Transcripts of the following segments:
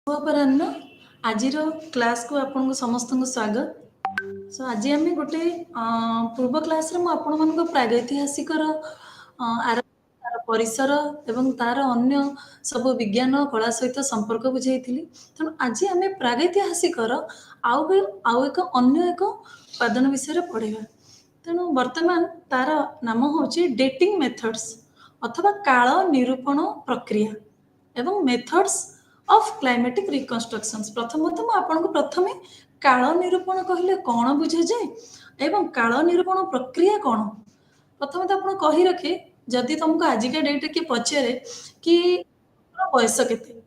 अपराह्न आजिर क्लास को आपन समस्त स्वागत। सो आज आम गोटे पूर्व क्लास रे आपण मान प्रागैतिहासिक परिसर एवं तार अन्य सब विज्ञान कला सहित संपर्क बुझाई तेणु आज आम प्रागैतिहासिक आउ एक अन्य एक उत्पादन विषय पढ़ा। तेणु वर्तमान तार नाम हूँ डेटिंग मेथड्स अथवा काल निरूपण प्रक्रिया एवं मेथड्स ऑफ क्लाइमेटिक रिकंस्ट्रक्शंस। प्रथमतः आपको प्रथमे काल निरूपण कहले कौन बुझे जाए एवं काल निरूपण प्रक्रिया कौन प्रथम तो आप कही रखे। जदि तुमको आजिका डेट किए पचारे कि बयस केते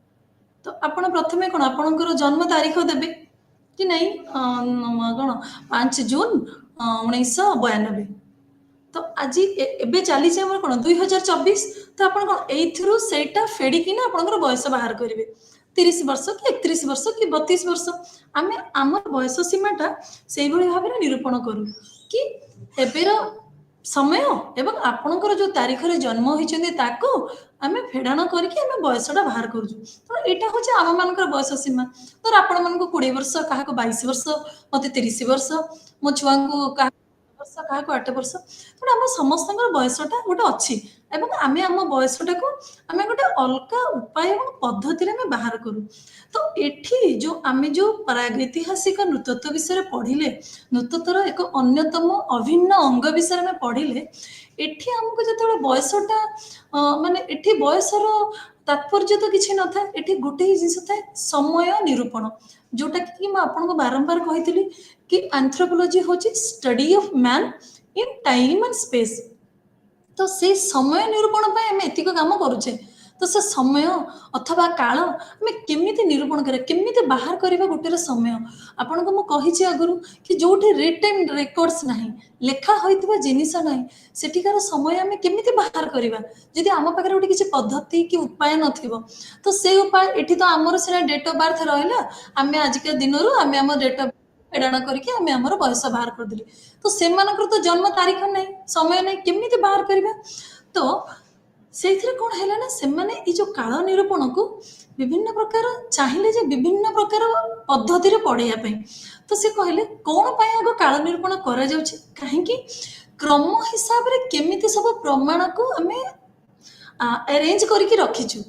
तो आपण प्रथमे कौन आपणकर जन्म तारीख देवे कि नहीं कौन 5 जून 1992। तो आज एबे चली कौन 2024 तो आप कौन एटा फेड़िकी आपंकर बयस बाहर करेंगे 30 वर्ष कि 31 वर्ष कि 32 वर्ष आम आम बयस सीमाटा से भाव में निरूपण करूँ कि एबेर समय एवं आपणकर जो तारीख रे जन्म होती आम फेड़ाण करके बयसटा बाहर करूँ। तो यहाँ हूँ आम मान बयस सीमा तर आपण मान 20 वर्ष क्या 22 वर्ष मत 30 वर्ष मो छुआ को वर्ष क्या 8 वर्ष तेणु आम समस्त बयसटा गोटे अच्छी एवं आम आम बयसटा को आम गोटे अलग उपाय और पद्धति बाहर करूँ। तो एठी जो आम जो प्रागैतिहासिक नृतत्व विषय पढ़िले नृतत्वर एक अन्यतम अभिन्न अंग विषय में पढ़िले एठी आमको जो बयसटा माने एठी बयसर तात्पर्य तो किसी न था। एठी गोटे ही जिन था समय निरूपण जोटा कि आपको बारंबार कही कि एंथ्रोपोलॉजी हूँ study of man in time and space. तो से समय निरूपण आम एतिक काम करुचे तो से समय अथवा काल आम केमी निरूपण करें केमी बाहर करवा गोटे समय आपन को मुझे आगु कि जो रिटेन रेकर्ड्स ना लेखा होता जिनिस ना सेठिकार समय आम केमी बाहर करवा जदि आम पाखे गोटे किसी पद्धति कि उपाय न तो से उपाय एठी तो आमर सीना डेट ऑफ बर्थ रहा आम आजिका दिन आम आम डेट ऑफ फेड़ाण करके आम आमर बयस बाहर करदेली तो से तो जन्म तारीख ना समय ना केमी बाहर करवा। तो से कौन है ना से माने जो काल निरूपण को विभिन्न प्रकार चाहिए जे विभिन्न प्रकार पद्धति पढ़ाई तो से कहले कौन पाई आग काल निरूपण करा जाउछि काहेकि क्रम हिसाब रे केमिति सब प्रमाण को आमे अरेंज करके रखीछु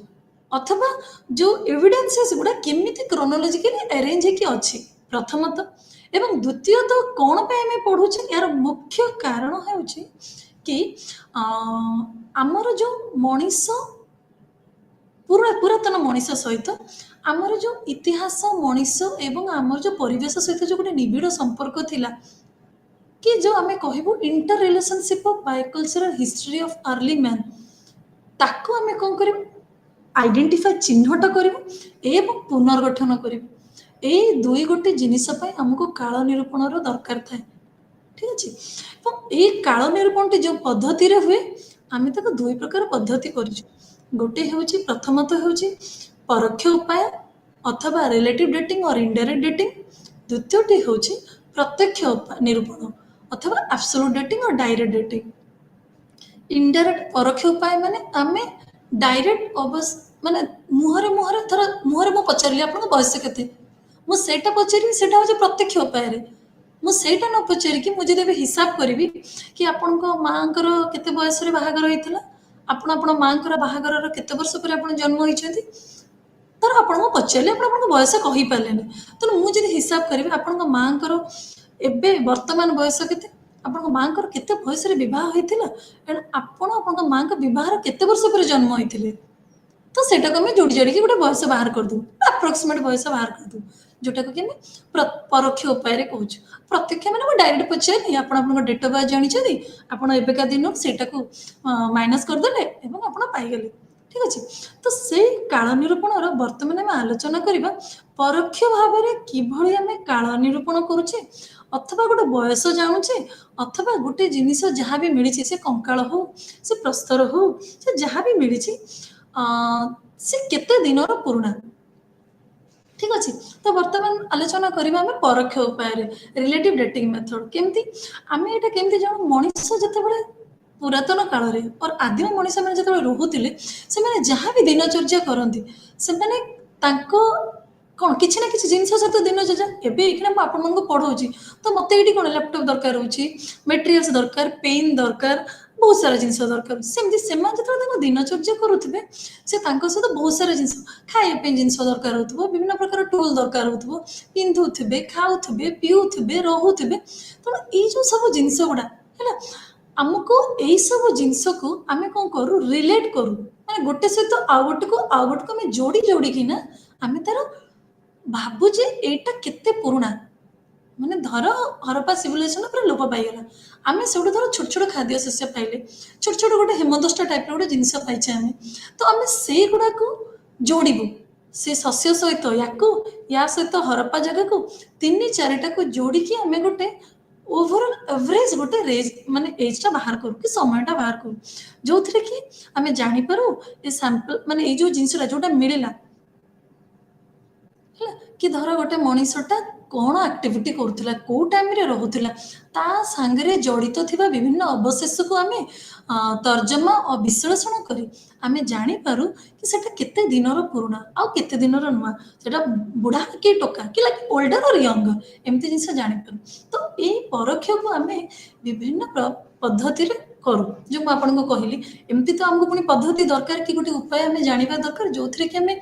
अथवा जो एविडेंसेस गुड़ा केमिति क्रोनोलॉजिकली अरेंज होके अछि प्रथमतः एवं द्वितीयतः कौन पे आमे पढ़ुछु यार मुख्य कारण होउछि कि आमर जो मनीष पुरातन मनीष सहित आमर जो इतिहास मनीष एवं आमर जो परिवेश सहित जो गोटे निबिड़ संपर्क थिला कि जो आमे कहबो inter relationship of biocultural history of early man ताको आमे कोन करिबो आइडेंटिफाई चिन्हट करिबो एवं पुनर्गठन करिबो ए दुई गोटे जिनिस पय हमको काल निरूपण रो दरकार थाए। ठीक अच्छे तो ये काल निरूपण जो पद्धति रे हुए आम तक दुई प्रकार पद्धति करिछु गोटे हूँ प्रथमतः हूँ परोक्ष उपाय अथवा रिलेटिव डेटिंग और इनडायरेक्ट डेटिंग द्वितीयटी हूँ प्रत्यक्ष निरूपण अथवा एब्सोल्यूट डेटिंग और डायरेक्ट डेटिंग। इनडायरेक्ट परोक्ष उपाय माने आमे डायरेक्ट माने मुहरे मुहरे थर मुहरे मु पचारि आपन बयस केते मु सेटा पचारि सेटा हो प्रत्यक्ष उपाय रे मुझेटा न पचारिकी मुझे जब हिसाब करी कि आपण माँ केते बयस बाहागर होता आपण माँ बाहागर केते वर्ष पर आप जन्म होती तर आपको पचारे आप बयस कहीपारे तेणु मुझे हिसाब करी आपण माँ एबे वर्तमान बयस केते आपण माँ केते बयस बह होता आपण माँ बहार केते वर्ष पर जन्म होते तो सेटा को जोड़ी जोड़ी गोटे बयस बाहर कर दूँ अप्रोक्सीमेट बयस बाहर कर दूँ जोटा को कि परोक्ष उपाय कहूँ। प्रत्यक्ष मैंने डायरेक्ट पचारे आप डेट ऑफ बर्थ जानते आपड़ एबेका दिन से माइनस करदे आप पाईगले। ठीक अच्छे तो से काल निरूपण बर्तमान आम आलोचना करवा परोक्ष भाव में किभली आम काल निरूपण करुचे अथवा गोटे बयस जानूचे अथवा गोटे जिनिस जहाँ भी मिली से कंकाल हो से प्रस्तर हो से जहाँ भी मिली से केते दिन पुराणा। ठीक अच्छे तो बर्तमान आलोचना करवा आम परोक्ष उपाय रिलेटिव डेटिंग मेथड केमती आम यहाँ केमती जान मनीष जिते पुरातन काल रे और आदिम मनीष मैंने जो रोते से जहाँ भी दिनचर्या करती से କ'ଣ କିଛି ନା କିଛି ଜିନିଷ ସହିତ ଦିନ ଯାଜା ଏବେ ଏଇଖିଣା ମୁଁ ଆପଣମାନଙ୍କୁ ପଢ଼ଉଛି ତ ମୋତେ ଏଇଠି କ'ଣ ଲ୍ୟାପଟପ୍ ଦରକାର ହେଉଛି, ମେଟେରିଆଲ୍ସ ଦରକାର, ପେନ୍ ଦରକାର, ବହୁତ ସାରା ଜିନିଷ ଦରକାର। ସେମିତି ସେମାନେ ଯେତେବେଳେ ତାଙ୍କ ଦିନଚର୍ଯ୍ୟା କରୁଥିବେ ସେ ତାଙ୍କ ସହିତ ବହୁତ ସାରା ଜିନିଷ, ଖାଇବା ପାଇଁ ଜିନିଷ ଦରକାର ହେଉଥିବ, ବିଭିନ୍ନ ପ୍ରକାର ଟୁଲ୍ ଦରକାର ହେଉଥିବ, ପିନ୍ଧୁଥିବେ, ଖାଉଥିବେ, ପିଉଥିବେ, ରହୁଥିବେ। ତେଣୁ ଏଇ ଯେଉଁ ସବୁ ଜିନିଷ ଗୁଡ଼ା ହେଲା, ଆମକୁ ଏଇସବୁ ଜିନିଷକୁ ଆମେ କ'ଣ କରୁ, ରିଲେଟ୍ କରୁ, ମାନେ ଗୋଟେ ସହିତ ଆଉ ଗୋଟେକୁ ଆମେ ଯୋଡ଼ିକିନା ଆମେ ତାର ଭାବୁଛେ ଏଇଟା କେତେ ପୁରୁଣା। ମାନେ ଧର ହରପ୍ପା ସିଭିଲାଇଜେସନ ପୁରା ଲୋପ ପାଇଗଲା, ଆମେ ସେଉଠୁ ଧର ଛୋଟ ଛୋଟ ଖାଦ୍ୟ ଶସ୍ୟ ପାଇଲେ, ଛୋଟ ଛୋଟ ଗୋଟେ ହେମଦସ୍ତା ଟାଇପ୍ର ଗୋଟେ ଜିନିଷ ପାଇଛେ ଆମେ, ତ ଆମେ ସେଇଗୁଡ଼ାକୁ ଯୋଡ଼ିବୁ ସେ ଶସ୍ୟ ସହିତ ୟା ସହିତ ହରପ୍ପା ଜାଗାକୁ, ତିନି ଚାରିଟାକୁ ଯୋଡ଼ିକି ଆମେ ଗୋଟେ ଓଭରଅଲ୍ ଏଭରେଜ ଗୋଟେ ମାନେ ଏଜ୍ଟା ବାହାର କରୁ କି ସମୟଟା ବାହାର କରୁ, ଯୋଉଥିରେ କି ଆମେ ଜାଣିପାରୁ ଏ ସାମ୍ପଲ୍ ମାନେ ଏଇ ଯେଉଁ ଜିନିଷଟା ଯୋଉଟା ମିଳିଲା ହେଲା, କି ଧର ଗୋଟେ ମଣିଷଟା କ'ଣ ଆକ୍ଟିଭିଟି କରୁଥିଲା, କେଉଁ ଟାଇମ୍ରେ ରହୁଥିଲା, ତା ସାଙ୍ଗରେ ଜଡ଼ିତ ଥିବା ବିଭିନ୍ନ ଅବଶେଷକୁ ଆମେ ତର୍ଜମା ଓ ବିଶ୍ଳେଷଣ କରି ଆମେ ଜାଣିପାରୁ କି ସେଟା କେତେ ଦିନର ପୁରୁଣା ଆଉ କେତେ ଦିନର ନୂଆ, ସେଟା ବୁଢ଼ା କି ଟୋକା କି ଲାଇକ୍ ଓଲ୍ଡର ଅର୍ ୟଙ୍ଗର, ଏମିତି ଜିନିଷ ଜାଣିପାରୁ। ତ ଏଇ ପରୋକ୍ଷକୁ ଆମେ ବିଭିନ୍ନ ପଦ୍ଧତିରେ କରୁ। ଯେଉଁ ମୁଁ ଆପଣଙ୍କୁ କହିଲି, ଏମିତି ତ ଆମକୁ ପୁଣି ପଦ୍ଧତି ଦରକାର କି ଗୋଟେ ଉପାୟ ଆମେ ଜାଣିବା ଦରକାର ଯୋଉଥିରେ କି ଆମେ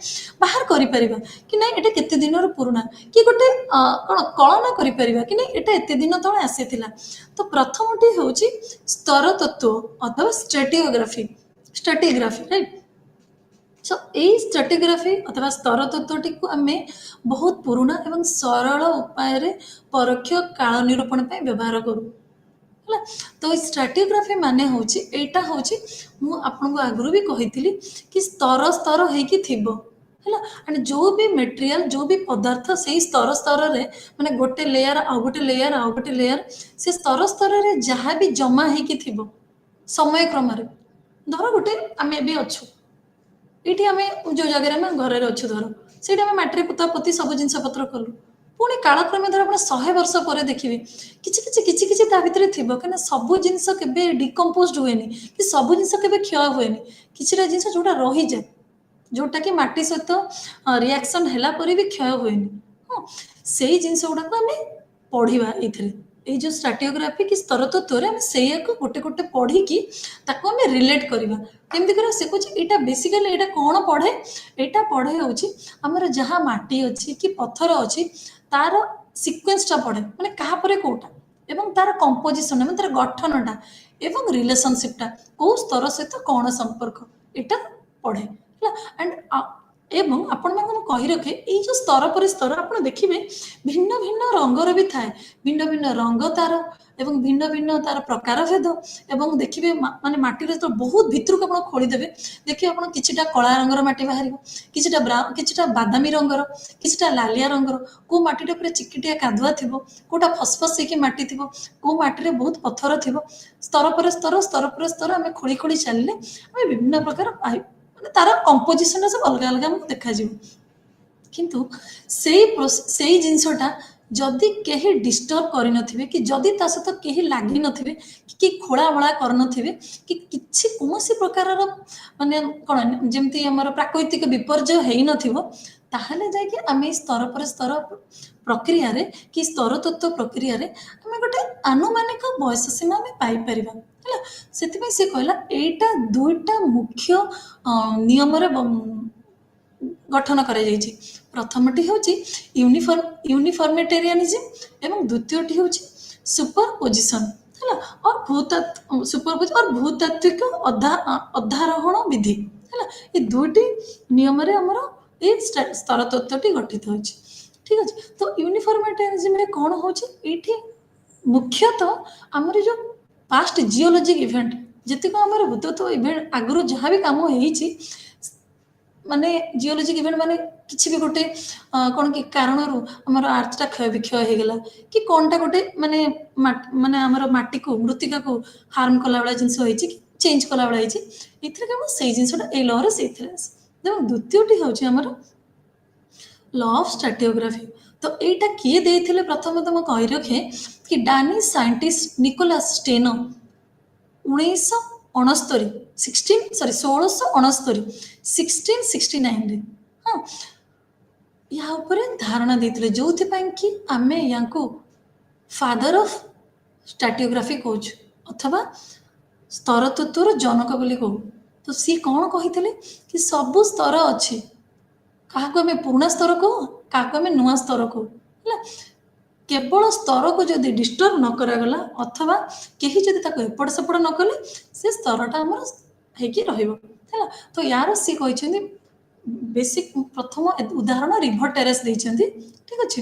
ବାହାର କରିପାରିବା କି ନାଇଁ ଏଟା କେତେ ଦିନର ପୁରୁଣା, କି ଗୋଟେ କ'ଣ କଳନା କରିପାରିବା କି ନାଇଁ ଏଟା ଏତେ ଦିନ ତଳେ ଆସିଥିଲା। ତ ପ୍ରଥମଟି ହେଉଛି ସ୍ତର ତତ୍ତ୍ୱ ଅଥବା ଷ୍ଟ୍ରାଟିଗ୍ରାଫି ରାଇଟ୍। ସୋ ଏଇ ଷ୍ଟ୍ରାଟିଗ୍ରାଫି ଅଥବା ସ୍ତର ତତ୍ତ୍ୱଟିକୁ ଆମେ ବହୁତ ପୁରୁଣା ଏବଂ ସରଳ ଉପାୟରେ ପରୋକ୍ଷ କାଳ ନିରୂପଣ ପାଇଁ ବ୍ୟବହାର କରୁ ହେଲା। ତ ଏଇ ଷ୍ଟ୍ରାଟିଗ୍ରାଫି ମାନେ ହେଉଛି, ଏଇଟା ହେଉଛି ମୁଁ ଆପଣଙ୍କୁ ଆଗରୁ ବି କହିଥିଲି କି ସ୍ତର ସ୍ତର ହେଇକି ଥିବ ହେଲା, ଆଣ୍ଡ ଯେଉଁ ବି ମେଟେରିଆଲ ଯେଉଁ ବି ପଦାର୍ଥ ସେଇ ସ୍ତର ସ୍ତରରେ ମାନେ ଗୋଟେ ଲେୟାର ଆଉ ଗୋଟେ ଲେୟାର ଆଉ ଗୋଟେ ଲେୟାର, ସେ ସ୍ତର ସ୍ତରରେ ଯାହା ବି ଜମା ହେଇକି ଥିବ ସମୟ କ୍ରମରେ, ଧର ଗୋଟେ ଆମେ ଏବେ ଅଛୁ ଏଇଠି, ଆମେ ଯେଉଁ ଜାଗାରେ ଆମେ ଘରରେ ଅଛୁ, ଧର ସେଇଠି ଆମେ ମାଟିରେ ପୋତା ପୋତି ସବୁ ଜିନିଷ ପତ୍ର କଲୁ, ପୁଣି କାଳକ୍ରମେ ଧର ଆପଣ 100 ବର୍ଷ ପରେ ଦେଖିବେ କିଛି କିଛି କିଛି କିଛି ତା ଭିତରେ ଥିବ, କାହିଁକିନା ସବୁ ଜିନିଷ କେବେ ଡିକମ୍ପୋଜ୍ଡ ହୁଏନି କି ସବୁ ଜିନିଷ କେବେ କ୍ଷୟ ହୁଏନି, କିଛିଟା ଜିନିଷ ଯୋଉଟା ରହିଯାଏ ଯୋଉଟା କି ମାଟି ସହିତ ରିଆକ୍ସନ ହେଲା ପରେ ବି କ୍ଷୟ ହୁଏନି। ହଁ, ସେଇ ଜିନିଷ ଗୁଡାକୁ ଆମେ ପଢିବା ଏଇଥିରେ, ଏଇ ଯେଉଁ ଷ୍ଟ୍ରାଟିଓଗ୍ରାଫି କି ସ୍ତର ତତ୍ତ୍ୱରେ ଆମେ ସେଇଆକୁ ଗୋଟେ ଗୋଟେ ପଢିକି ତାକୁ ଆମେ ରିଲେଟ୍ କରିବା। କେମିତି କରିବା ସେ କହୁଛି, ଏଇଟା ବେସିକାଲି ଏଇଟା କ'ଣ ପଢେ, ଏଇଟା ପଢେ ହେଉଛି ଆମର ଯାହା ମାଟି ଅଛି କି ପଥର ଅଛି ତାର ସିକ୍ୱେନ୍ସଟା ପଢେ, ମାନେ କାହା ପରେ କୋଉଟା, ଏବଂ ତାର କମ୍ପୋଜିସନ ମାନେ ତାର ଗଠନଟା ଏବଂ ରିଲେସନସିପଟା କୋଉ ସ୍ତର ସହିତ କ'ଣ ସମ୍ପର୍କ, ଏଇଟା ପଢେ ହେଲା। ଆଣ୍ଡ ଏବଂ ଆପଣମାନଙ୍କୁ ମୁଁ କହି ରଖେ, ଏଇ ଯେଉଁ ସ୍ତର ପରେ ସ୍ତର ଆପଣ ଦେଖିବେ ଭିନ୍ନ ଭିନ୍ନ ରଙ୍ଗର ବି ଥାଏ, ଭିନ୍ନ ଭିନ୍ନ ରଙ୍ଗ ତାର ଏବଂ ଭିନ୍ନ ଭିନ୍ନ ତାର ପ୍ରକାର ଭେଦ। ଏବଂ ଦେଖିବେ ମାନେ ମାଟିରେ ଯେତେବେଳେ ବହୁତ ଭିତରକୁ ଆପଣ ଖୋଳିଦେବେ ଦେଖିବେ ଆପଣ କିଛିଟା କଳା ରଙ୍ଗର ମାଟି ବାହାରିବ, କିଛିଟା ବାଦାମୀ ରଙ୍ଗର, କିଛିଟା ଲାଲିଆ ରଙ୍ଗର, କୋଉ ମାଟିଟା ପୁରା ଚିକିଟିଆ କାଦୁଆ ଥିବ, କୋଉଟା ଫସଫସ ହେଇକି ମାଟି ଥିବ, କୋଉ ମାଟିରେ ବହୁତ ପଥର ଥିବ। ସ୍ତର ପରେ ସ୍ତର ସ୍ତର ପରେ ସ୍ତର ଆମେ ଖୋଳି ଖୋଳି ଚାଲିଲେ ଆମେ ବିଭିନ୍ନ ପ୍ରକାର ମାନେ ତାର କମ୍ପୋଜିସନଟା ସବୁ ଅଲଗା ଅଲଗା ଆମକୁ ଦେଖାଯିବ। କିନ୍ତୁ ସେଇ ଜିନିଷଟା ଯଦି କେହି ଡିଷ୍ଟର୍ବ କରିନଥିବେ କି ଯଦି ତା ସହିତ କେହି ଲାଗିନଥିବେ କି ଖୋଳାମୋଳା କରିନଥିବେ କି କିଛି କୌଣସି ପ୍ରକାରର ମାନେ କ'ଣ ଯେମିତି ଆମର ପ୍ରାକୃତିକ ବିପର୍ଯ୍ୟୟ ହେଇନଥିବ, ତାହେଲେ ଯାଇକି ଆମେ ଏଇ ସ୍ତର ପରେ ସ୍ତର ପ୍ରକ୍ରିୟାରେ କି ସ୍ତର ତତ୍ତ୍ୱ ପ୍ରକ୍ରିୟାରେ ଆମେ ଗୋଟେ ଆନୁମାନିକ ବୟସ ସୀମା ଆମେ ପାଇପାରିବା ହେଲା। ସେଥିପାଇଁ ସେ କହିଲା ଏଇଟା ଦୁଇଟା ମୁଖ୍ୟ ନିୟମରେ ଗଠନ କରାଯାଇଛି। ପ୍ରଥମଟି ହେଉଛି ୟୁନିଫର୍ମିଟେରିଆନିଜିମ୍ ଏବଂ ଦ୍ୱିତୀୟଟି ହେଉଛି ସୁପରପୋଜିସନ ହେଲା, ଭୂତାତ୍ତ୍ୱିକ ଅଧ୍ୟାରୋହଣ ବିଧି ହେଲା। ଏ ଦୁଇଟି ନିୟମରେ ଆମର ଏଇ ସ୍ତର ତତ୍ତ୍ୱଟି ଗଠିତ ହୋଇଛି, ଠିକ ଅଛି। ତ ୟୁନିଫର୍ମିଟେରିଆନିଜିମରେ କ'ଣ ହେଉଛି, ଏଇଠି ମୁଖ୍ୟତଃ ଆମର ଯେଉଁ ପାଷ୍ଟ ଜିଓଲୋଜିକ୍ ଇଭେଣ୍ଟ ଯେତିକ ଆମର ଭୂତତ୍ତ୍ୱ ଇଭେଣ୍ଟ ଆଗରୁ ଯାହା ବି କାମ ହେଇଛି, ମାନେ ଜିଓଲୋଜିକ୍ ଇଭେଣ୍ଟ ମାନେ କିଛି ବି ଗୋଟେ କ'ଣ କି କାରଣରୁ ଆମର ଆର୍ଥଟା କ୍ଷୟବିକ୍ଷୟ ହେଇଗଲା କି କ'ଣଟା ଗୋଟେ ମାନେ ଆମର ମାଟିକୁ ମୃତ୍ତିକାକୁ ହାର୍ମ କଲା ଭଳିଆ ଜିନିଷ ହେଇଛି କି ଚେଞ୍ଜ କଲା ଭଳିଆ ହେଇଛି, ଏଥିରେ କେବଳ ସେଇ ଜିନିଷଟା ଏଇ ଲରେ ସେଇଥିରେ ଆସେ। ଏବଂ ଦ୍ୱିତୀୟଟି ହେଉଛି ଆମର ଲ ଅଫ୍ ଷ୍ଟ୍ରାଟିଓଗ୍ରାଫି। ତ ଏଇଟା କିଏ ଦେଇଥିଲେ ପ୍ରଥମେ ତ ମୁଁ କହି ରଖେ କି ଡାନିଶ ସାଇଣ୍ଟିଷ୍ଟ ନିକୋଲାସ୍ ଷ୍ଟେନୋ 1669 ହଁ या उपरे धारणा देते जो कि आम या फादर ऑफ स्ट्राटियोग्राफी कहूँ अथवा स्तर तत्वर जनक बोली कहू। तो सी कौन कही कि सबू स्तर अच्छी क्या आम पुराणा स्तर कह क्या आम नुआ स्तर कहू केवल स्तर को जदि डिस्टर्ब न करागला अथवा कहीं जदि एपट सेपट न कले से स्तरटा आमर है। तो यार सी कहते बेसिक प्रथम उदाहरण रिभर टेरेस देइछन्ति ठीक अच्छे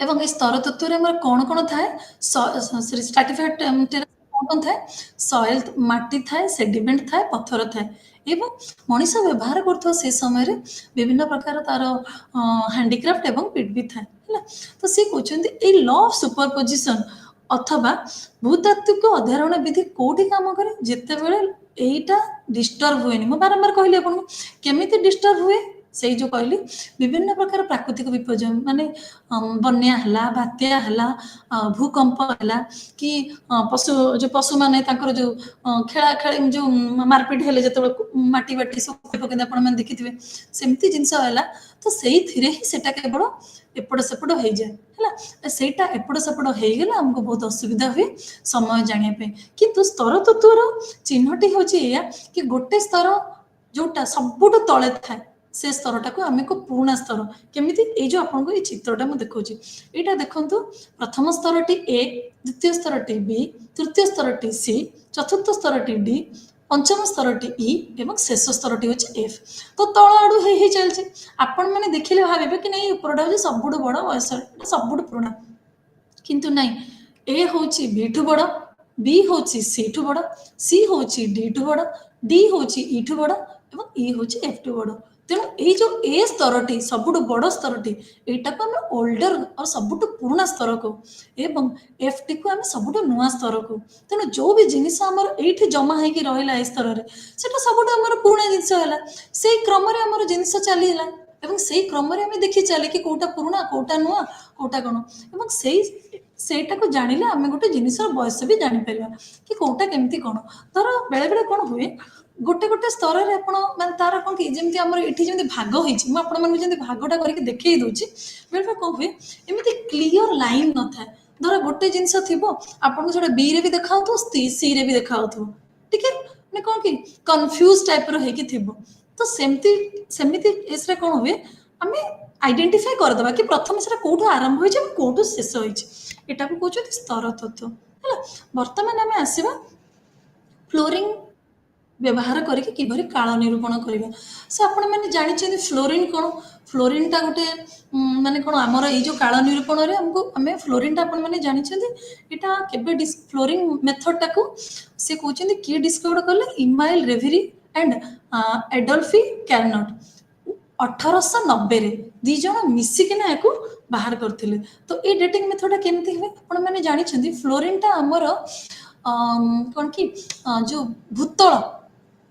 एवं स्तर तत्व में कौन कौन थाए स्ट्राटिफाइड टेरेस कौन कौन थाए सॉइल माटी थाए सेडिमेंट थाए पत्थर थाए एवं मनीष व्यवहार कर से समय रे विभिन्न प्रकार तार हैंडीक्राफ्ट एवं पिट भी थाए है। तो सी कहते लॉ ऑफ सुपरपोजिशन अथवा भूतात्विक अध्यारोहण विधि कौटी काम करे जिते बेले एटा डिस्टर्ब हुए मु बारंबार कहली आपको केमी डिस्टर्ब हुए से जो कहली विभिन्न प्रकार प्राकृतिक विपर्य माने बन्या हला बात्या हला भूकंप हला कि पशु जो पशु माने तांकर जो खेला खेल जो मारपीट हेले जते माटी बाटी सब पकेंदे आपण माने देखिथिबे सेमती जिंस हला तो सेही थिरे ही सेटा केवल एपट सेपट हो जाए है सेटा एपट सेपट हो गला हमको बहुत असुविधा हुए समय जानिया पे किंतु स्तर तत्वर चिन्हटी होची या कि गोटे स्तर जोटा सबुठ तले थाए से स्तरटा को आम को पुराणा स्तर केमिति ए जो आपको ये चित्रटा मुझे देखा यहाँ देखु प्रथम स्तरटी ए द्वितीय स्तरटी बी तृतीय स्तरटी सी चतुर्थ स्तरटी डी पंचम स्तरटी ई एवं शेष स्तरटी हूँ एफ। तो तल आड़ू ही चलती आपण मैंने देखिले भावे कि नहीं उपरटा हूँ सबुठ बड़ बयस सबुठ पुराणा किंतु नहीं ए हूँ बी ठू बड़ बी हूँ सी ठू बड़ सी हूँ डी ठू बड़ डी हूँ ई ठू बड़ एवं ई हूँ एफ टू बड़ तेणु ये जो ए स्तरटी सबुठ बड़ स्तरटी यहाँ को आम ओल्डर और सबुठ पुराणा स्तर को एवं एफ टी को आम सबुठ नुआ स्तर को तेणु जो भी जिनिस आमर ये जमा होगी रहा ए स्तर में से सबुठ आम पुराणा जिनस है से क्रम आम जिनस चलीला एवं से क्रम आम देखी चले कि कौटा पुराणा कौटा नुआ कौटा कौन एवं सेटा को जानिले आम गोटे जिनिस बयस भी जापर कि कौटा केमती कौन धर बेले बेले कौन हुए गोटे गोटे स्तर में आप तार कौन कि जमी आम ये भाग होती भागटा करके देखे दूसरी बेले बेले कौन हुए एमती क्लीयर लाइन न था धर गोटे जिनस थी आपको जो बी रे भी देखा सी रे भी देखा ठीक है मैंने कौन कि कन्फ्यूज टाइप थी तो सेमती इसरे कौन हुए आम आइडेंटिफाई करदे कि प्रथम से कौटू आरंभ हो कौटू शेष होटा को कहते स्तर तत्व है। बर्तमान आम आसवा फ्लोरिंग व्यवहार करके किभरी काल निरूपण करवा सो आपण मैंने जानी फ्लोरिन कौन फ्लोरिन टा गोटे माने कौन आमर ये जो काल निरूपण रे हमको आम फ्लोरिन टा आपण मैंने जानी यहाँ के फ्लोरिंग मेथड टाक सी कहते किए डिस्कवर कले इमाइल रेवेरी एंड एडोल्फी कैरनट 1890 दीज मिसिकिना या बाहर करते तो ये डेटिंग मेथड केमती हुए आपण मैंने जानी फ्लोरिन टा आमर कौन कि जो भूतल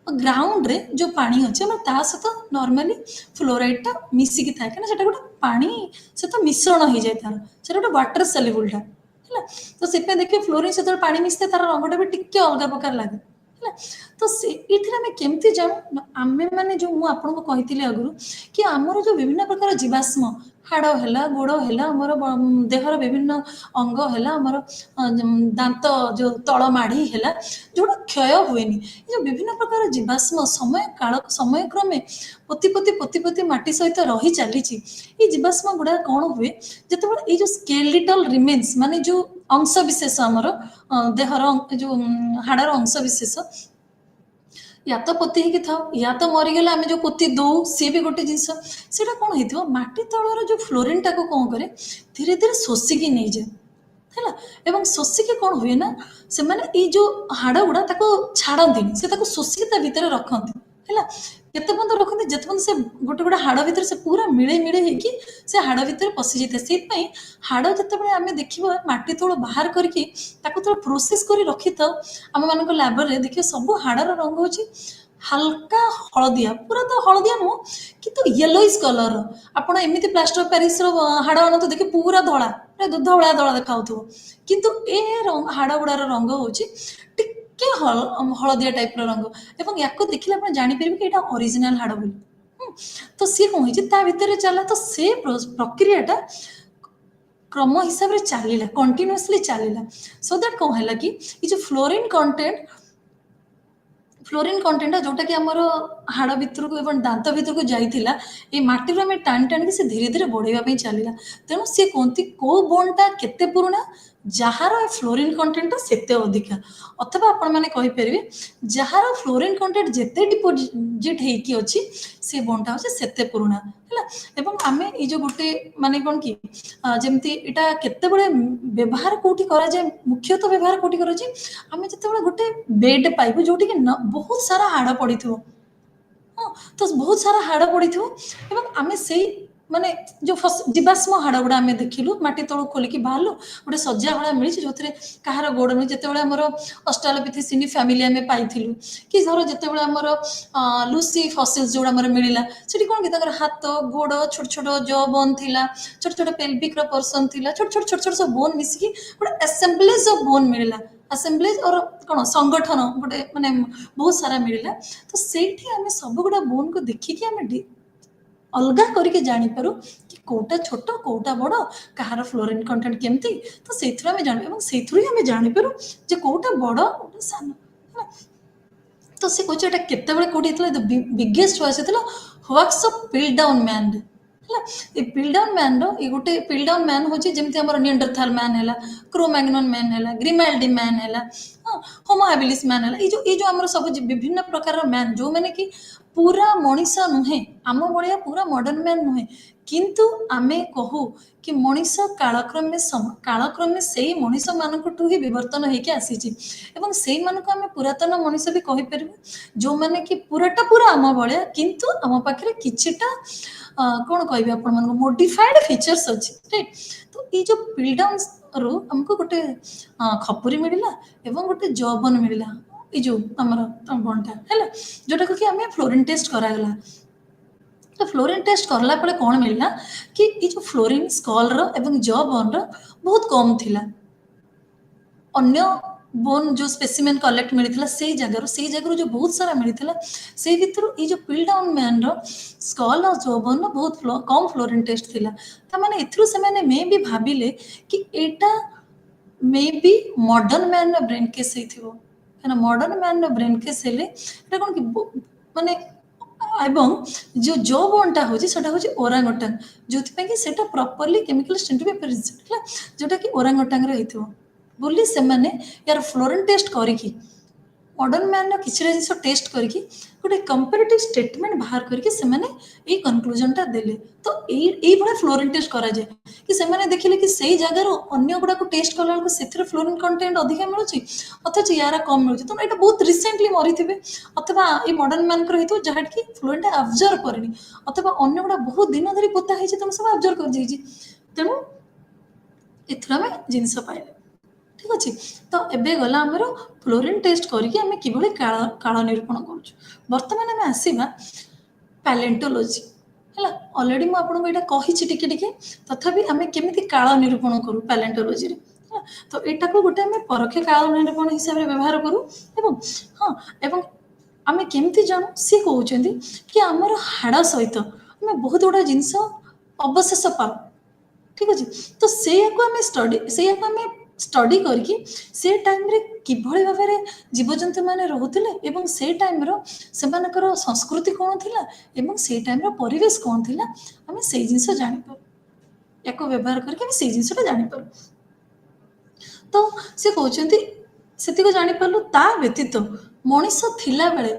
ग्राउंड रे जो पानी अच्छे ता सहित नॉर्मली फ्लोराइड टा मिसिकी थाए कहीं गोटे पानी सहित मिश्रण हो जाए तार से गोटे वाटर सेल्युबलटा है तो से देखिए फ्लोरिन सहित पानी मिसते तार रंगटा भी टिके अलग प्रकार लगे है। तो ये केमती जानू आम मैंने जो मुझे कही आगु कि आमर जो विभिन्न प्रकार जीवाश्म हाड़ है गोड़ है आमर देहर विभिन्न अंग है आमर दांत जो तलमाड़ी है जोड़ा क्षय हुए जो विभिन्न प्रकार जीवाश्म समय क्रमे पोती पोती पोती पोती माटी सहित रही चली ये जीवाश्म गुड़ा कौन हुए जो ये जो स्केलेटल रिमेन्स माने जो अंश विशेष आमर देहर जो हाड़र अंश विशेष या तो पोती ही था या तो मरीगला आम जो पोती दौ सी भी गोटे जिनस से कौन हो माटी तलर जो फ्लोरिन टाक कौन करे धीरे धीरे शोषिकी नहीं जाए है एवं शोषिकी कौन हुए ना से माने ये जो हाड़ गुड़ा छाड़ती से शोषिकी भितर रखती है केते बंद रखते जिते बंद से गोटे गोटे हाड़ भितर से पूरा मिले मिले होगी से हाड़ भितर पशि जाए से हाड़ जिते आम देखा माटी तल बाहर करके प्रोसेस कर रखी था आम मान लैबर में देखिए सब हाड़र रंग हो हल्का हलदिया पूरा तो हलदिया नुह कि येलोइश कलर आपड़ एमती प्लास्टर ऑफ पेरिस हाड़ मान तो देखिए पूरा धड़ा दूध भलिया धड़ा देखा किंतु ए हाड़ गुड़ार रंग हूँ हलदिया टाइप रंग एवं या देखिले आप जापर कि यहाँ ओरिजिनल हाड़ बोली तो सी कौन होइछि ता भितर चला तो से प्रक्रियाटा क्रम हिसाब से चलला कंटिन्यूअसली चलला सो दैट कौन है कि ये जो फ्लोरीन कंटेंट जोटा कि आमर हाड़ भितर को एवं दांत भितर को जाइथिला ए माटी रो में टाणी टाणी से धीरे धीरे बढ़ेवा पई चलिला तेणु सी कहती को बोनटा केते पुराना जार फ्लोरीन कंटेंट सेते अधिका अथवा आपण मैंने कहीपर जार फ्लोरीन कंटेंट जिते डिपोजिट होगी अच्छी से बोनटा होचे सेते पुराना है एवं आम ये जो गोटे माने कौन कि जमती इटा केते बड़े व्यवहार कोठी करा जाए मुख्यतः व्यवहार कोठी करा जाए आम जिते गोटे बेड पाइबू जोटी कि बहुत सारा हाड़ पड़ी हाँ तो बहुत सारा हाड़ पड़ी एवं आम से माने जो जीवाश्म हाड़ गुड़ा आम देखिलु माटी तलू खोलिकी बाहरलु गोटे सज्जा भला मिली जो कहार गोड़ मिली जिते आमर ऑस्ट्रेलोपिथेसिनी फैमिली आम पाइलु कि धर जिते आमर लूसी फसिल्स जो मिलला से कौन कि हाथ गोड़ छोट छोट जॉ बोन थिला छोट छोट पेल्विक पर्सन थिला छोट छोट छोट छोट सब बोन मिसिकी गोटे असेंबलेज ऑफ बोन मिलला असेंबलेज और कौन संगठन गोटे माने बहुत सारा मिलला तो सेठी आम सब गुड़ा बोन को देखिकी आम अलगा करके जानीपारू कि कोटा छोट कोटा बड़ कहार फ्लोरीन कंटेंट केमती तो से जान जानीपारू जे कोटा बड़ कोटा सान तो सी कहे केत कौटे biggest voice what's a Piltdown man है पिल डाउन मैन रो गोटे पिल डाउन मैन हूँ जमी आम निएंडरथल मैन है क्रोमैग्नन मैन है ग्रिमाल्डी मैन है होमो हैबिलिस मैन है ये जो आम सब विभिन्न प्रकार मैन जो मैंने कि पूरा मनीष नुहे आम भाया पूरा मॉडर्न मैन नुहे किंतु आमे कहू कि मनीष कालक्रमे से ही मनीष मानू ही विवर्तन होके आसी से आम पुरातन मनीष भी कहीपर जो मैंने कि पूराटा पूरा आम भाया किंतु आम पाखे किछिटा कौन कह आप मोडिफाइड फीचर्स अच्छी राइट तो ये जो पिल डाउन रू आमको गोटे खपुरी मिलला एवं गोटे जौबन मिलला ये जो आमर बंटा है जोटा कि आम फ्लोरीन टेस्ट करागला तो फ्लोरीन टेस्ट करला परे कौन मिलला कि ये जो फ्लोरीन स्कल एवं जौबन बहुत कम थिला अन्य बोन जो स्पेसिमेन कलेक्ट मिलता से जगह जो बहुत सारा मिलता से भितर ये जो पिल डाउन मैन स्कल और जौबन बहुत कम फ्लोरीन टेस्ट थिला तामाने एथरु से माने मे भी भाबिले कि एटा may be modern man brain केस हेथिबो काना मॉडर्न मैन ब्रेन केस हेले एटा कोन कि माने एवं जो जौबनटा होची सेटा होची ओरांगोटांग जोथि कि सेटा प्रॉपर्ली केमिकल स्टेंट पे जोटा कि ओरांगोटांग रे हेथिबो बोली से माने यार फ्लोरीन टेस्ट करिकी मॉडर्न मैन किसी जिन टेस्ट करके गोटे कंपेरेटिव स्टेटमेंट बाहर करके से माने ये कंक्लूजनटा देले तो ये बड़ा फ्लोरीन टेस्ट करा जाए कि से माने देखिले कि सही जगह अन्य गुड़ा को टेस्ट कला बेलू से फ्लोरीन कंटेंट अधिक मिलूँ अथच यार कम मिलूँ तो ये बहुत रिसेंटली मरी थे अथवा ये मॉडर्न मैन जहाँ कि फ्लोरीन ऑब्जर्व करनी अथवा अन्य गुड़ा बहुत दिन धरी पोता है तुम सब ऑब्जर्व कर तेणु एथर आम जिनस पाइले ठीक अच्छे तो एबे गला आमर फ्लोरीन टेस्ट करके आम कि काल निरूपण करुँ बर्तमान आम आसवा पैलेंटोलॉजी है ऑलरेडी मुझे यहाँ कही टिके तथापि आम केमी काल निरूपण करूँ पैलेंटोलॉजी तो यहाँ को गोटे आम परोक्ष काल निरूपण हिसाब से व्यवहार करूँ एवं हाँ एवं आम केमी जानू सी कहते कि आमर हाड़ सहित आम बहुत गुड़ा जिनस अवशेष पाऊ ठीक अच्छे तो से स्टडी करके से टाइम रे किभଳି भाବରେ जीवजंतु माने रहुथिले एवं से टाइम रो सेमानकर संस्कृति कोन थिला एवं से टाइम रो परिवेश कोन थिला हमें से जिंस जानि पर एको व्यवहार करके हम से जिंसटा जानि पर तो से कहउचंती सेति को जानि परलु ता व्यतीत मनीष थिला बेले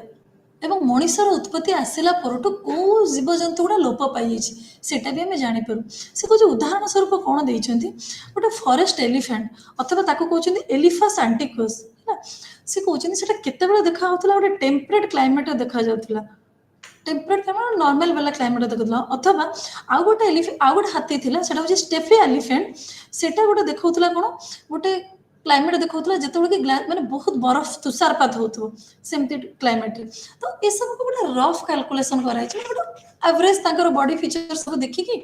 एवं मनीषर उत्पत्ति आसला परठू कौ जीवजंतु गुड़ा लोप पाई सेटा भी आम जापर से कौन उदाहरण स्वरूप कौन देते गोटे फॉरेस्ट एलिफेंट अथवा ताको कहते एलिफास आंटिकस है सी कहते से केते देखा गोटे टेम्परेट क्लाइमेट देखा जाउथला टेम्परेट क्लाइमेट नॉर्मल वाला क्लाइमेट देखा अथवा आउ गोटे हाथी थिला सेटा होची स्टेफी एलिफेंट सेटा गोटे देखौथला कोन गोटे क्लाइमेट देखा जो कि माने बहुत बरफ तुषारपात हो सेमती क्लाइमेट तो ये सब को गोटे रफ कैलकुलेशन कराई गोटे एवरेज बॉडी फीचर सब देखिकी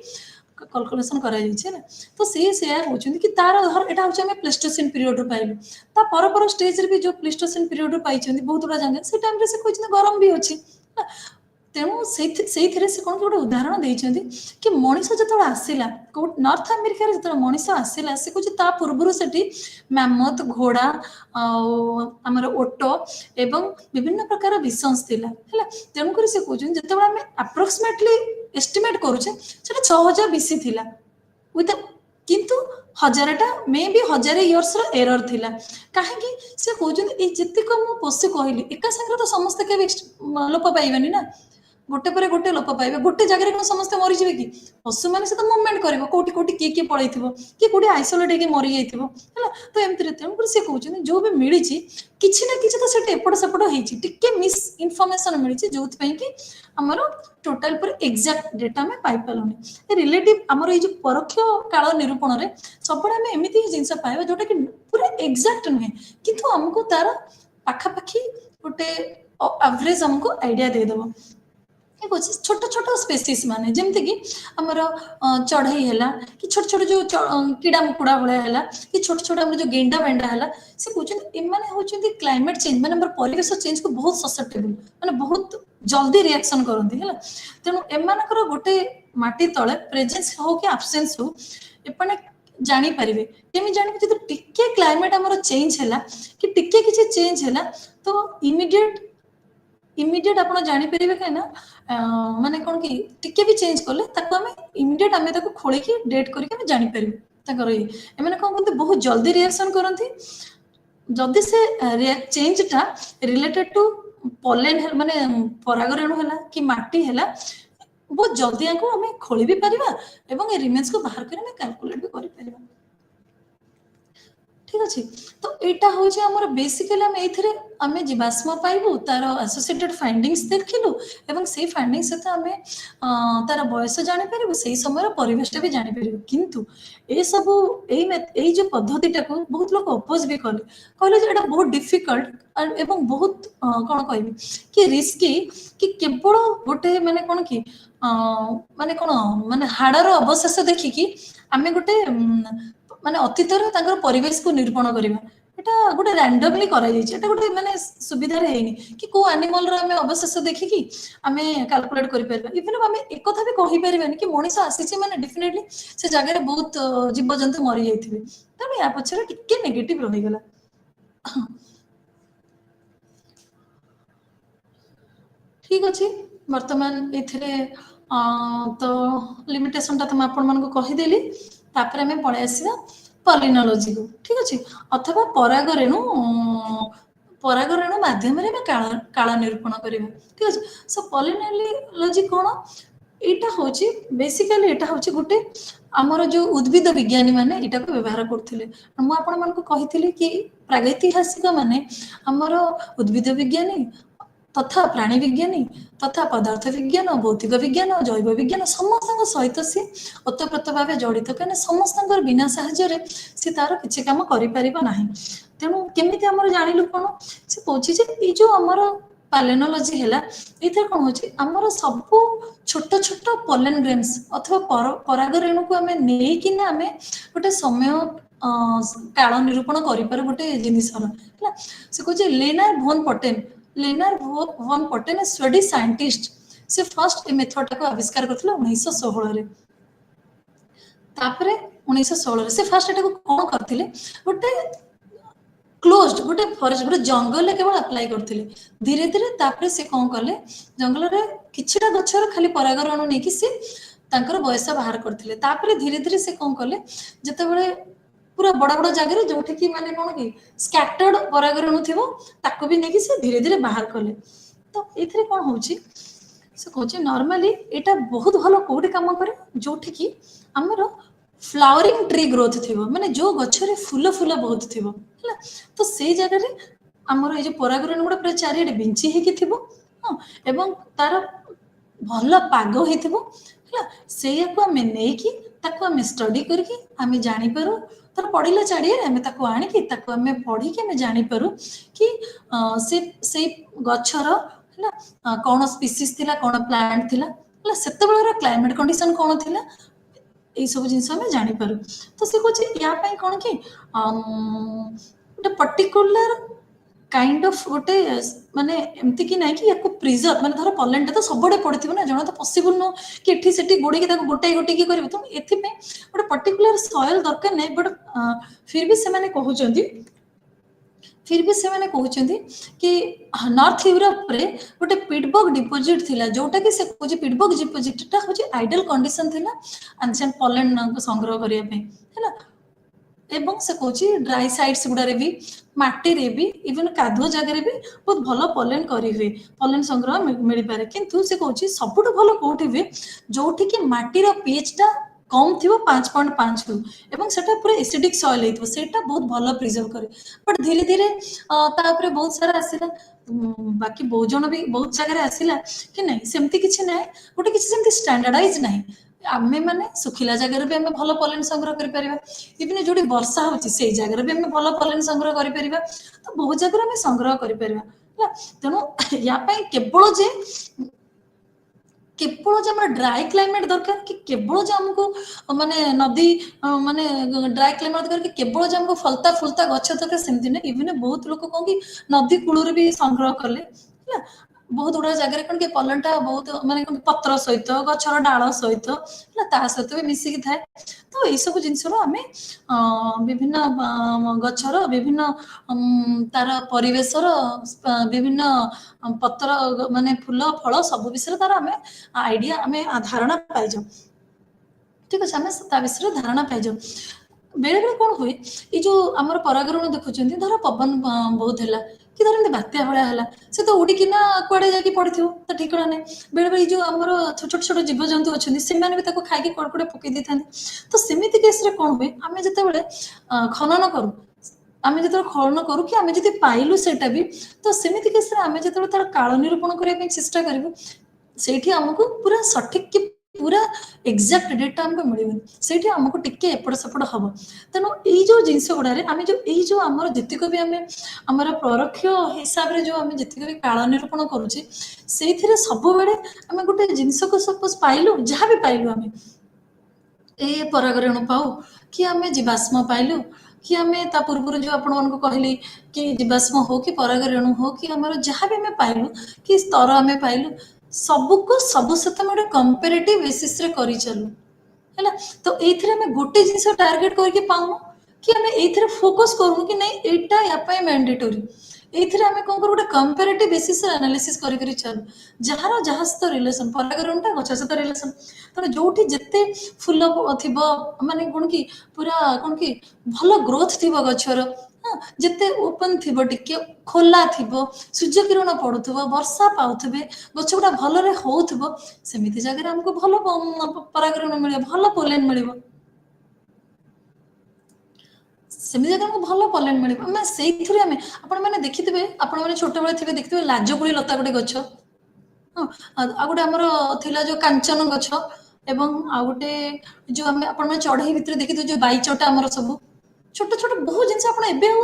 कैलकुलेशन कराई तो सी से कहते कि तार धर यहाँ हूँ प्लेस्टोसिन पीरियड पाइलु ता पर स्टेज रे भी जो प्लेस्टोसिन पीरियड पाई बहुत गुड़ा जगह से टाइम से कहते गरम भी अच्छी ତେଣୁ ସେଇଥିରେ ସେ କ'ଣ କି ଗୋଟେ ଉଦାହରଣ ଦେଇଛନ୍ତି କି ମଣିଷ ଯେତେବେଳେ ଆସିଲା ନର୍ଥ ଆମେରିକାରେ, ଯେତେବେଳେ ମଣିଷ ଆସିଲା, ସେ କହୁଛି ତା ପୂର୍ବରୁ ସେଠି ମ୍ୟାମଥ, ଘୋଡ଼ା ଆଉ ଆମର ଓଟ ଏବଂ ବିଭିନ୍ନ ପ୍ରକାର ବିସନ୍ସ ଥିଲା ହେଲା। ତେଣୁକରି ସେ କହୁଛନ୍ତି ଯେତେବେଳେ ଆମେ ଆପ୍ରୋକ୍ସିମେଟଲି ଏଷ୍ଟିମେଟ୍ କରୁଛେ ସେଟା 6000 BC ଥିଲା, ଉଇଥ କିନ୍ତୁ ହଜାରଟା ମେ ବି 1000 ଇୟର୍ସର ଏରର ଥିଲା। କାହିଁକି ସେ କହୁଛନ୍ତି ଏଇ ଯେତିକ ମୁଁ ପଶୁ କହିଲି ଏକା ସାଙ୍ଗରେ ତ ସମସ୍ତେ କେବେ ଲୋପ ପାଇବେନି ନା, ଗୋଟେ ପରେ ଗୋଟେ ଲୋପ ପାଇବେ। ଗୋଟେ ଜାଗାରେ କ'ଣ ସମସ୍ତେ ମରିଯିବେ କି? ପଶୁମାନେ ସେ ତ ମୁଭମେଣ୍ଟ କରିବ, କୋଉଠି କୋଉଠି କିଏ କିଏ ପଳେଇଥିବ, କିଏ କୋଉଠି ଆଇସୋଲେଟ୍ ହେଇକି ମରିଯାଇଥିବ ହେଲା। ତ ଏମିତିରେ ତେଣୁକରି ସେ କହୁଛନ୍ତି ଯୋଉ ବି ମିଳିଛି କିଛି ନା କିଛି ତ ସେଠି ଏପଟ ସେପଟ ହେଇଛି, ଟିକେ ମିସ୍ ଇନଫର୍ମେସନ ମିଳିଛି, ଯୋଉଥିପାଇଁ କି ଆମର ଟୋଟାଲ ପୁରା ଏକ୍ସାକ୍ଟ ଡେଟା ଆମେ ପାଇପାରିଲୁନି। ରିଲେଟିଭ ଆମର ଏଇ ଯୋଉ ପରୋକ୍ଷ କାଳ ନିରୂପଣରେ ସବୁବେଳେ ଆମେ ଏମିତି ଜିନିଷ ପାଇବା ଯୋଉଟା କି ପୁରା ଏକ୍ସାକ୍ଟ ନୁହେଁ, କିନ୍ତୁ ଆମକୁ ତାର ପାଖାପାଖି ଗୋଟେ ଆଭରେଜ ଆମକୁ ଆଇଡିଆ ଦେଇଦେବ। ଠିକ ଅଛି। ଛୋଟ ଛୋଟ ସ୍ପେସିସ୍ ମାନେ ଯେମିତିକି ଆମର ଚଢ଼େଇ ହେଲା କି ଛୋଟ ଛୋଟ ଯୋଉ କିଡ଼ା ମୁକୁଡ଼ା ଭଳିଆ ହେଲା କି ଛୋଟ ଛୋଟ ଆମର ଯୋଉ ଗେଣ୍ଡା ବେଣ୍ଡା ହେଲା, ସେ କହୁଛନ୍ତି ଏମାନେ ହଉଛନ୍ତି କ୍ଲାଇମେଟ ଚେଞ୍ଜ ମାନେ ଆମର ପରିବେଶ ଚେଞ୍ଜକୁ ବହୁତ ସସେପ୍ଟେବଲ, ମାନେ ବହୁତ ଜଲ୍ଦି ରିଆକ୍ସନ କରନ୍ତି ହେଲା। ତେଣୁ ଏମାନଙ୍କର ଗୋଟେ ମାଟି ତଳେ ପ୍ରେଜେନ୍ସ ହଉ କି ଆବସେନ୍ସ ହଉ ଏମାନେ ଜାଣିପାରିବେ। କେମିତି ଜାଣିବେ? ଯଦି ଟିକେ କ୍ଲାଇମେଟ ଆମର ଚେଞ୍ଜ ହେଲା କି ଟିକେ କିଛି ଚେଞ୍ଜ ହେଲା ତ ଇମିଡିଏଟ ଆପଣ ଜାଣିପାରିବେ କାହିଁକି ନା ମାନେ କ'ଣ କି ଟିକେ ବି ଚେଞ୍ଜ କଲେ ତାକୁ ଆମେ ଇମିଡିଏଟ ଆମେ ତାକୁ ଖୋଳିକି ଡେଟ୍ କରିକି ଆମେ ଜାଣିପାରିବୁ ତାଙ୍କର ଇଏ। ଏମାନେ କ'ଣ କରନ୍ତି? ବହୁତ ଜଲ୍ଦି ରିଆକ୍ସନ କରନ୍ତି। ଯଦି ସେ ଚେଞ୍ଜଟା ରିଲେଟେଡ ଟୁ ପଲେନ୍ ମାନେ ପରାଗରେଣୁ ହେଲା କି ମାଟି ହେଲା, ବହୁତ ଜଲ୍ଦି ଆକୁ ଆମେ ଖୋଳି ବି ପାରିବା ଏବଂ ଏ ରିମେନ୍ସକୁ ବାହାର କରି ଆମେ କାଲକୁଲେଟ୍ ବି କରିପାରିବା। ঠিক ଅଛି। ତ ଏଇଟା ହଉଛି ଆମର ବେସିକାଲି ଆମେ ଏଇଥିରେ ଆମେ ଜୀବାଶ୍ମ ପାଇବୁ, ତାର ଆସୋସିଏଟେଡ୍ ଫାଇଣ୍ଡିଙ୍ଗସ୍ ଦେଖିଲୁ ଏବଂ ସେଇ ଫାଇଣ୍ଡିଙ୍ଗସ୍ ସହିତ ଆମେ ତାର ବୟସ ଜାଣିପାରିବୁ, ସେଇ ସମୟର ପରିବେଶଟା ବି ଜାଣିପାରିବୁ। କିନ୍ତୁ ଏସବୁ ଏଇ ଯୋଉ ପଦ୍ଧତିଟାକୁ ବହୁତ ଲୋକ ଅପୋଜ ବି କହିଲେ ଯେ ଏଇଟା ବହୁତ ଡିଫିକଲ୍ଟ ଏବଂ ବହୁତ କ'ଣ କହିବି କି ରିସ୍କି, କି କେବଳ ଗୋଟେ ମାନେ କ'ଣ କି ମାନେ କ'ଣ ମାନେ ହାଡ଼ର ଅବଶେଷ ଦେଖିକି ଆମେ ଗୋଟେ ମାନେ ଅତୀତରେ ତାଙ୍କର ପରିବେଶକୁ ନିରୂପଣ କରିବା, এটা ଗୋଟେ ରାଣ୍ଡମଲି କରାଯାଇଛି। ଏଟା ଗୋଟେ ମାନେ ସୁବିଧାରେ ହେଇନି କି କୋଉ ଆନିମଲର ଆମେ ଅବଶେଷ ଦେଖିକି ଆମେ କାଲକୁଲେଟ୍ କରିପାରିବା। ଇଭେନ୍ ଆମେ ଏକଥା ବି କହିପାରିବାନି କି ମଣିଷ ଆସିଛି ମାନେ ଡେଫିନେଟଲି ସେ ଜାଗାରେ ବହୁତ ଜୀବଜନ୍ତୁ ମରିଯାଇଥିବେ। ତେଣୁ ୟା ପଛରେ ଟିକେ ନେଗେଟିଭ ରହିଗଲା। ଠିକ ଅଛି। ବର୍ତ୍ତମାନ ଏଥିରେ ତ ଲିମିଟେସନଟା ତ ମୁଁ ଆପଣମାନଙ୍କୁ କହିଦେଲି। ତାପରେ ଆମେ ପଳେଇ ଆସିବା ପଲିନୋଲୋଜିକୁ। ଠିକ ଅଛି। ଅଥବା ପରାଗରେଣୁ ମାଧ୍ୟମରେ ଆମେ କାଳ ନିରୂପଣ କରିବା। ଠିକ ଅଛି। ସୋ ପଲିନୋଲୋଜି କ'ଣ? ଏଇଟା ହଉଛି ବେସିକାଲି ଏଇଟା ହଉଛି ଗୋଟେ ଆମର ଯୋଉ ଉଦ୍ଭିଦ ବିଜ୍ଞାନୀ ମାନେ ଏଇଟାକୁ ବ୍ୟବହାର କରୁଥିଲେ। ମୁଁ ଆପଣମାନଙ୍କୁ କହିଥିଲି କି ପ୍ରାଗୈତିହାସିକ ମାନେ ଆମର ଉଦ୍ଭିଦ ବିଜ୍ଞାନୀ ତଥା ପ୍ରାଣୀ ବିଜ୍ଞାନୀ ତଥା ପଦାର୍ଥ ବିଜ୍ଞାନ, ଭୌତିକ ବିଜ୍ଞାନ, ଜୈବ ବିଜ୍ଞାନ ସମସ୍ତଙ୍କ ସହିତ ସେ ଓତପ୍ରୋତ ଭାବେ ଜଡ଼ିତ, କାହିଁକିନା ସମସ୍ତଙ୍କର ବିନା ସାହାଯ୍ୟରେ ସେ ତାର କିଛି କାମ କରିପାରିବ ନାହିଁ। ତେଣୁ କେମିତି ଆମର ଜାଣିଲୁ କ'ଣ? ସେ କହୁଛି ଯେ ଏଇ ଯୋଉ ଆମର ପାଲେନୋଲୋଜି ହେଲା, ଏଇଥିରେ କ'ଣ ହଉଛି ଆମର ସବୁ ଛୋଟ ଛୋଟ ପଲେନ୍ ଗ୍ରେନ୍ସ ଅଥବା ପରାଗରେଣୁକୁ ଆମେ ନେଇକିନା ଆମେ ଗୋଟେ ସମୟ କାଳ ନିରୂପଣ କରିପାରୁ ଗୋଟେ ଜିନିଷର ହେଲା। ସେ କହୁଛି ଲେନାର୍ ଭନ୍ ପଟେନ୍ ସ୍ୱେଡିଶ ସାଇଣ୍ଟିଷ୍ଟ, ସେ ଫାର୍ଷ୍ଟ ଏ ମେଥଡଟାକୁ ଆବିଷ୍କାର କରିଥିଲେ 1916ରେ। ତାପରେ 1916ରେ ସେ ଫାର୍ଷ୍ଟ ଏଟାକୁ କ'ଣ କରିଥିଲେ? ଗୋଟେ କ୍ଲୋଜ୍ଡ ଗୋଟେ ଫରେଷ୍ଟ ଗୋଟେ ଜଙ୍ଗଲରେ କେବଳ ଆପ୍ଲାଏ କରିଥିଲେ। ଧୀରେ ଧୀରେ ତାପରେ ସେ କ'ଣ କଲେ? ଜଙ୍ଗଲରେ କିଛିଟା ଗଛର ଖାଲି ପରାଗରେଣୁ ନେଇକି ସେ ତାଙ୍କର ବୟସ ବାହାର କରିଥିଲେ। ତାପରେ ଧୀରେ ଧୀରେ ସେ କ'ଣ କଲେ? ଯେତେବେଳେ ପୁରା ବଡ଼ ବଡ଼ ଜାଗାରେ ଯୋଉଠିକି ମାନେ କ'ଣ କି ସ୍କାଟର୍ଡ ପରାଗରେଣୁ ଥିବ ତାକୁ ବି ନେଇକି ସେ ଧୀରେ ଧୀରେ ବାହାର କଲେ। ତ ଏଇଥିରେ କ'ଣ ହଉଛି? ସେ କହୁଛି ନର୍ମାଲି ଏଇଟା ବହୁତ ଭଲ କୋଉଠି କାମ କରେ? ଯୋଉଠିକି ଆମର ଫ୍ଲାୱରିଂ ଟ୍ରି ଗ୍ରୋଥ ଥିବ, ମାନେ ଯୋଉ ଗଛରେ ଫୁଲ ବହୁତ ଥିବ ହେଲା। ତ ସେଇ ଜାଗାରେ ଆମର ଏଇ ଯୋଉ ପରାଗରେଣୁ ଗୁଡ଼ା ପୁରା ଚାରିଆଡ଼େ ବିଞ୍ଚି ହେଇକି ଥିବ, ହଁ, ଏବଂ ତାର ଭଲ ପାଗ ହେଇଥିବ ହେଲା। ସେଇଆକୁ ଆମେ ନେଇକି ତାକୁ ଆମେ ଷ୍ଟଡି କରିକି ଆମେ ଜାଣିପାରୁ, ତାର ପଡ଼ିଲା ଚାରିଆଡ଼େ ଆମେ ତାକୁ ଆଣିକି ତାକୁ ଆମେ ପଢ଼ିକି ଆମେ ଜାଣିପାରୁ କି ସେଇ ଗଛର ହେଲା କ'ଣ ସ୍ପିସିସ୍ ଥିଲା, କ'ଣ ପ୍ଲାଣ୍ଟ ଥିଲା ହେଲା, ସେତେବେଳର କ୍ଲାଇମେଟ୍ କଣ୍ଡିସନ କ'ଣ ଥିଲା, এইসব জিনিস আমি জানিপারু। তো সে কହୁଛି ୟା ପାଇଁ କ'ଣ କି ଗୋଟେ ପର୍ଟିକୁଲାର काइंड ऑफ गोटे माने एमती कि नहीं कि याको प्रिजर्व माने धर पॉलेंटा तो सबडे पड़थिबो ना जण तो पॉसिबल नो कि एठी सेठी गोडी के ताको गोटाई गोटी की करबे तो एथि पे गोटे पर्टिकुलर सॉइल दरकार नै बट फिर भी से माने कहउचंदी फिर भी से माने कहउचंदी कि नॉर्थ यूरोप रे गोटे पिटबर्ग डिपॉजिट थिला जोटा कि से कोजे पिटबर्ग डिपॉजिट ता होजे आइडियल कंडीशन थिला एंशिएंट पोलैंड को संग्रह करिया पे हैला एवं से कौची ड्राई साइड्स गुड़ारे भी माटी रे भी इवन कादुआ जगह भी बहुत भल पॉलन करी हुए पॉलन संग्रह मिल पारे किंतु से कौची सबुठ भल कोठी हुए जोठी कि माटीर पीएच टा कम थी 5.5 रु एवं सेटा पूरा एसिडिक सॉइल हेतु सेटा बहुत भल प्रिजर्व करे बट धीरे धीरे तापरे बहुत सारा आसीला बाकी बहुत जन भी बहुत जगह आसीला कि नहीं सेमती किछि नै गोटे किछि सेमती स्टैंडर्डाइज नहीं आमे माने सुखिला जगह भी आमे भल पॉलन संग्रह करि परिबा इवन जोडी वर्षा होची से जगह भी आमे भल पॉलन संग्रह करि परिबा तो बहुत जगह आमे संग्रह करि परिबा तेणु या पई केवल जे केवल जे हमर ड्राई क्लाइमेट दरकार कि केवल जे हमको माने नदी माने ड्राई क्लाइमेट दरकार कि केवल जे हमको फलता फुलता गछ दरकार सेमती नै इवन बहुत लोक कहन कि नदी कूलर भी संग्रह करले ହେଲା बहुत गुड़ा जगह कौन कि पॉलनटा बहुत माने पत्र सहित गछर डाल सहित ता सहित भी मिसिकी थाए तो यही सब जिनस आमे विभिन्न गछर विभिन्न तार परिवेशर विभिन्न पत्र माने फूल फल सब विषय तार आमे आइडिया आमे धारणा पाई जाऊ ठीक अच्छे आमे ता विषय धारणा पाई जाऊ बेले बेले कौन हुए ये जो आमर परागरण देखुं धर पवन बहुत है कि धर एमती बात्या भाया है से तो उड़िकिना कुआड़े जाकि पड़ो तो ठिकना ना बेले बेले जो आमर छोट छोट जीवजंतु अच्छा से खाई कड़े कड़े पकई दे था तो सेमती केस कौन हुए आम जिते खनन करूँ आम जो खनन करूँ कि आम जी पाइलु से तो सेमती केस आम जो तार काल निरूपण करने चेष्टा करूँ से आमको पूरा सठिक कि पूरा एक्जाक्ट डेटा हमको मिलबनी से आमको टिके एपट सेपट हम तेणु यही जो जिनस गुड़ारे आम जो यही जो आमर जितक भी आम आमर परोक्ष हिसाब से जो आम जितक भी काल निरूपण करुचे से सब बेले आम गोटे जिनस को सपोज पाइलु जहाँ भी पाइलु आम ए परागरेणु पाऊ कि आम जीवाश्म पाइलु कि आम ता पूर्व जो आपण कहली कि जीवाश्म हो कि परागरेणु हो कि आमर जहाँ भी आम पाइलु कि स्तर आम पाइलु सबको सब सहित गोटे कंपेरेटिव बेसिस रे करी चलू है तो ये आम गोटे जिन टार्गेट करके पाऊँ कि आम ये फोकस करूँ कि नहीं एटा या मैंडेटोरी ये आम कौन कर गोटे कंपेरेटिव बेसिस एनालिसिस करी चलू जार जहाँ सहित रिलेसन परागरणटा गछ सहित रिलेसन तेना जो जिते फूल थी माने कौन कि पूरा कौन कि भल ग्रोथ थी गचर जिते ओपन थी टिके खोला थी सूर्य किरण पड़ुव वर्षा पाथे गछ गुड़ा भलरे होउथबो सेमिति जगह हमको भल परागरण मिले भल पोलेन मिले सेमिति जगह हमको भल पोलेन मिले आम से आपण मैंने देखिथे आपण मैंने छोट बेले थे देखिए लाजकुड़ी लता गोटे गछ आ गोटे आमर थिला जो कांचन गछ एवं आ गोटे जो आम आपण मैंने चढ़ई भितर देखिथे जो बाईचटा आमर सब छोट छोट बहुत जिन आप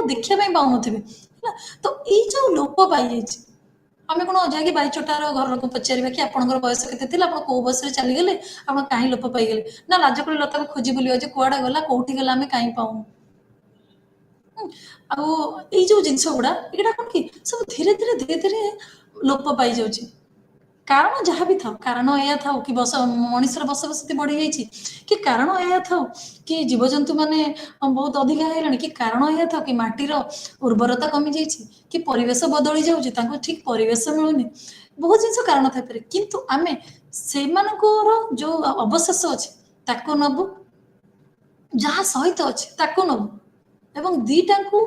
देखा पाऊन तो ये जो लोप पाई आम कौन जाकि बाईचटार घर लोक पचार कि आपंकर बयस के कौ बस चलीगले आप कहीं लोप पाईगले ना लाजकुड़ी लता को खोजी बुल कुआड़े गला कौटी गला आम कहीं पाऊन आई जो जिनस गुड़ा ये कौन कि सब धीरे धीरे धीरे धीरे लोप पाई जाऊँ कारण जहाँ भी था कारण यह था कि मनुष्यर बसबसती बढ़ी जाइए कि कारण यह था कि जीवजंतु माने बहुत अधिक है कि कारण यह था कि माटीर उर्वरता कमी जाइए कि परिवेश बदली जाऊँ ठीक परिवेश मिलूनी बहुत जिन कारण था किंतु आम से जो अवशेष अच्छे नबू जहाँ सहित अच्छे नबू एवं दीटा को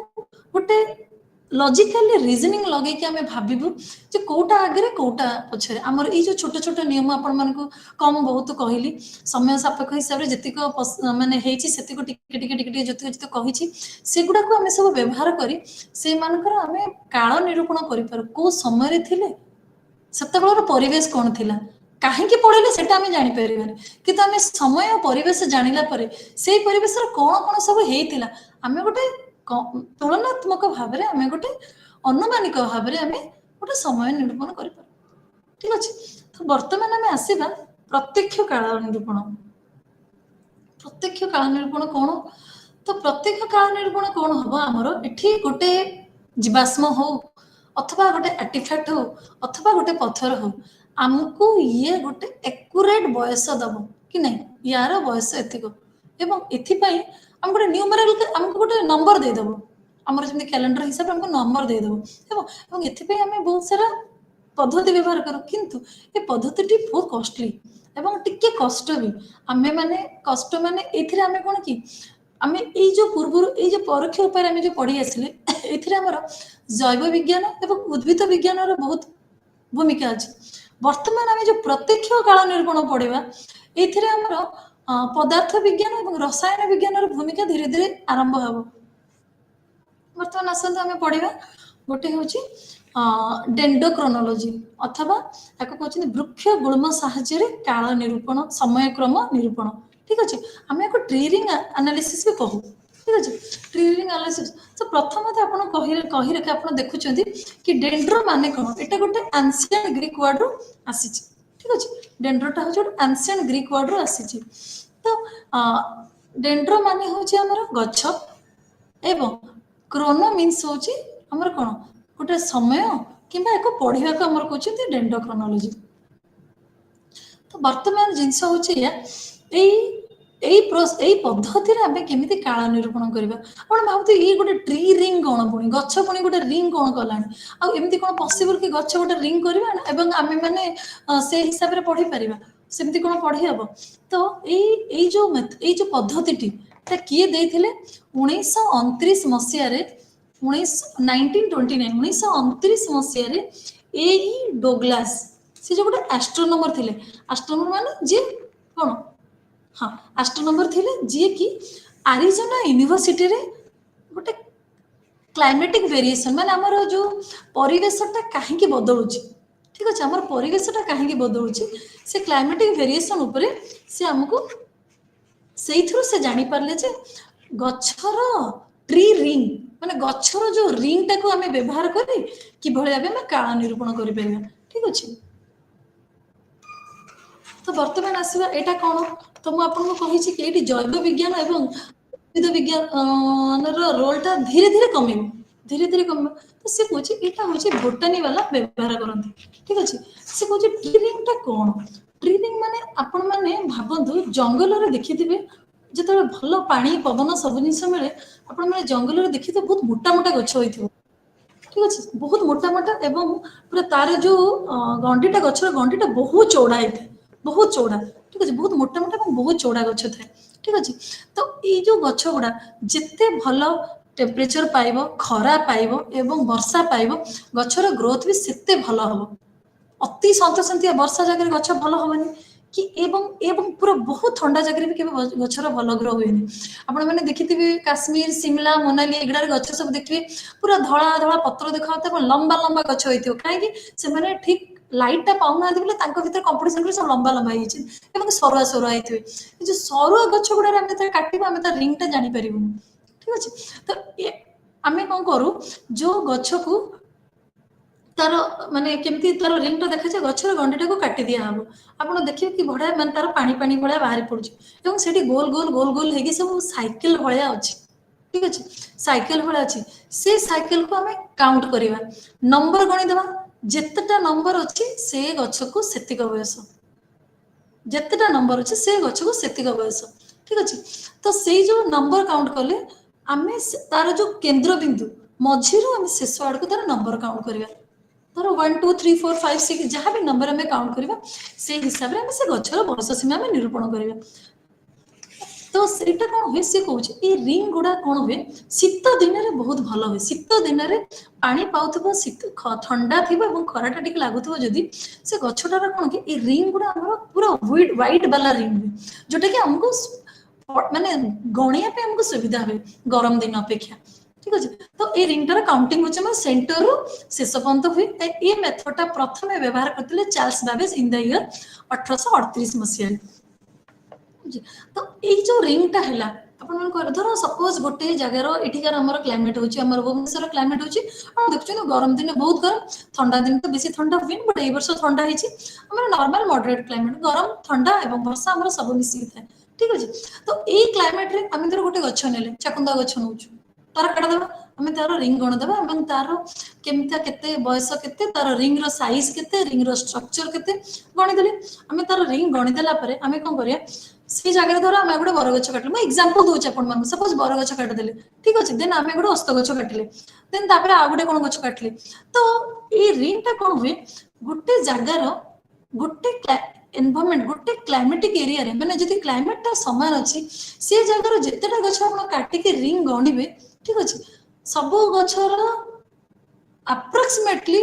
गोटे लॉजिकली रीजनिंग लगे कि आम भावु जे कोटा आगे कोटा पछरे आमर ये जो छोट छोट नियम आपण मानक कम बहुत कहली समय सापेक्ष हिसाब से जीक माने जितक कही सेगुड़ा को आम सब व्यवहार करी से मानकर आम काल निरूपण कर को समय थिले सेतबेलर परिवेश कौन थिला कहीं पढ़े से जापर कि आम समय और परिवेश जानिला परे से परिवेश कौन कौन सब होता आम गोटे तुलनात्मक भाव में आम गोटे अनुमानिक भाव में आम गोटे समय निरूपण कर ठीक अच्छे तो बर्तमान आम आसवा प्रत्यक्ष काल निरूपण कौन तो प्रत्यक्ष काल निरूपण कौन हम आमर एठी गोटे जीवाश्म हो अथवा गोटे आर्टिफैक्ट हो अथवा गोटे पत्थर हो आमको ये गोटे एक्यूरेट बयस दब कि नहीं यार बयस एतिक एवं एथिपाई आम गोटे न्यूमेरिकल आमको गोटे नंबर देदेव आमर जमी कैलेंडर हिसाब से हमको नंबर देदेव एवं एथिपाई आम बहुत सारा पद्धति व्यवहार करूँ किंतु ये पद्धति बहुत कॉस्टली एवं टिके कष्ट भी आमे माने कष्ट माने एथिरे आमे कोन कि आमे एई जो पूर्व एई जो परोक्ष उपाय आमे जो पढ़ी आसिले एथिरे हमर जैव विज्ञान एवं उद्भिद विज्ञान बहुत भूमिका अछि वर्तमान आमे जो प्रत्यक्ष काल निरूपण पढ़िबा एथिरे हमर पदार्थ विज्ञान एवं रसायन विज्ञान भूमिका धीरे धीरे आरंभ हबो वर्तमान आसंतु आमे पढ़िबा गोटे होची डेंडोक्रोनोलॉजी अथवा ताको कहउछन वृक्ष गुल्म साहाय्य काल निरूपण समय क्रम निरूपण ठीक अछि आमे एको ट्री रिंग एनालिसिस भी कहू ठीक अछि ट्री रिंग एनालिसिस तो प्रथम तो आपण कहि रखे आपण देखुछंती कि डेंड्रो माने कोन एटा गोटे एंशिएंट ग्रीक वर्ड रो आसीची ठीक अछि डेंड्रोटा हो जो एंशिएंट ग्रीक वर्ड रो आसीची तो डेंड्रो माने होची हमर गच्छ एवं क्रोनो मीन्स होची हमर कोन गोटे समय किंबा एक पढ़िया को हमर कहउछंती डेंडोक्रोनोलॉजी तो वर्तमान जिनस होची या एई पद्धति रे आमे केमिति काल निरूपण करबा आपण भाबते ई गोटे ट्री रिंग कोन पुनी गच्छ पुनी गोटे रिंग कोन कलानी आ एमिति कोन पॉसिबल कि गच्छ गोटे रिंग करबा एवं आमे माने से हिसाब रे पढ़ी परिबा सेमिति कोन पढ़ी हबो तो एई जो पद्धतिटी ता किए देथिले 1929 मसिया रे 1929 मसिया रे एई डोगलास से जो गोटे एस्ट्रोनॉमर थिले एस्ट्रोनॉमर माने जे कोन हाँ एस्ट्रोनॉमर थिले जे कि एरिजोना यूनिवर्सिटी रे गोटे क्लाइमेटिक वेरिएशन माने हमर जो परिवेशटा काहे की बदलुची ठीक अछि हमर परिवेशटा काहे की बदलुची से क्लाइमेटिक वेरिएशन ऊपरे से हमको सेइथरो से जानि पारले जे गच्छर ट्री रिंग माने गच्छर जो रिंग टाको हमें व्यवहार करी कि भले भाबे हम काल निरूपण करि परिबा ठीक अछि तो वर्तमान आसीबा एटा कोन तो मु आपन को कहि छी कि एटी जैव विज्ञान एवं उद्भिद विज्ञान रोलटा धीरे धीरे कम तो से कहछि एटा होछि बोटानी वाला व्यवहार करंती ठीक अछि से कहछि ट्री रिंग टा कोन ट्री रिंग माने आपन माने भाबंतु जंगल रे देखिथिबे जेतबे भलो पानी पवन सब जिनिस मिले आपन माने जंगल रे देखिथे बहुत मोटा मोटा गछ होइथिबो ठीक अछि बहुत मोटा मोटा एवं पूरा तार जो गंडीटा गछर गंडीटा बहुत चौड़ा होइथे बहुत चौड़ा ठीक अछि बहुत मोटा मोटा एवं बहुत चौड़ा गछ थाए ठीक अछि तो ई जो गछ गुडा जेते भलो टेम्परेचर पाइबो खरा पाइबो एवं वर्षा पाइबो गछर ग्रोथ भी सेते भलो हबो अति सन्तसन्तिया वर्षा जगह गछ भलो हबनी कि एवं एवं पूरा बहुत ठंडा जगह भी केबे गछर भलो ग्रो होइनी आपण माने देखिथिबे काश्मीर शिमला मनाली एगडार गछ सब देखिबे पूरा धळा धळा पत्र देखाउते पण लंबा लंबा गछ होइथियो काहे कि से माने ठीक लाइट टा पाउना दिबले तांको भीतर कंपटीशन कर सब लंबा लंबा हिची एवं सरुआ सरुआ आइथिबे जे सरुआ गछ गुडा रे हम त काटिबा हम त रिंग टा जानि परिबु ठीक अछि तो आमे कोन करू जो गछ को तार माने केमती तार रिंग टा देखा गछर गंडीटा को काटी दिया हम आपण देखिए कि भड़ा माने तार पानी पानी भड़ा बाहर पड़ुछ एवं सेठी गोल गोल गोल गोल हेगी सब साइकिल भळिया अछि ठीक अछि साइकिल भळिया अछि से साइकिल को हमें काउंट करिवा नंबर गणी देबा जेतेटा नंबर अछि से गछ को सेतिक बयस जेतेटा नंबर अछि से गछ को सेतिक बयस ठीक अछि तो से जो नंबर काउंट करले आमे तार जो केंद्र बिंदु मझिरो हम शेष आड़ को तार नंबर काउंट करिवा धर 1 2 3 4 5 6 जहाँ भी नंबर हमें काउंट करवा से हिसाब रे हमें से गछर बयस सीमा में निरूपण करवा तो सेटा कोन होय से कहूछ ए रिंग गुडा कोन होय शीत दिन रे बहुत भलो होय शीत दिन रे पानी पाउथबो शीत ठंडा थिबो एवं खराटा टिक लागुथबो जदी से गछटार कोन कि ए रिंग गुडा हमर पूरा व्हाइट वाला रिंग जोटा कि हमको माने गणिया पे हमको सुविधा हुए गरम दिन अपेक्षा ठीक अछि तो ए रिंगटार काउंटिंग होचे हम सेंटर रो शेष पर्यंत हुए ए मेथडटा प्रथमे व्यवहार करथिले Charles Babbage in the year 1838 मसिया तो एई जो रिंगटा हैला आपण मन कर धरो सपोज गोटे जगार एठिकार हमर क्लाइमेट होची हमर भुवनेश्वर क्लाइमेट होची हम देखछु गरम दिन बहुत गरम ठंडा दिन तो बेसी ठंडा हुए बट ए वर्ष ठंडा हिची हमर नॉर्मल मॉडरेट क्लाइमेट गरम ठंडा एवं वर्षा हमर सब मिसी थाए ठीक अछि तो एई क्लाइमेट रे हम धरो गोटे गछ नेले चाकुंदा गछ नउछु तार काटा देबा आमे तार रिंग गणदेबा एवं तार केमिता केते बयस केते तार रिंग रो साइज केते रिंग रो स्ट्रक्चर केते गणिदेले आमे तार रिंग गणिदेला परे आमे कोन करिया से जगह धर आमे गोटे बरगछ काटले मैं एग्जांपल दोछ आपण मान सपोज बरगछ काट देले ठीक अछि देन आमे गोटे अस्त गछ काटले देन तापरे आ गोटे कोन गछ काटले तो ए रिंग टा कोन हुए गोटे जगार गोटे एनवायरनमेंट गोटे क्लाइमेटिक एरिया रे माने जदि क्लाइमेट टा समान अछि से जगार जेतेटा गछ आपण काटी के रिंग गणिबे ठीक अछि सब गछर अप्रोक्सीमेटली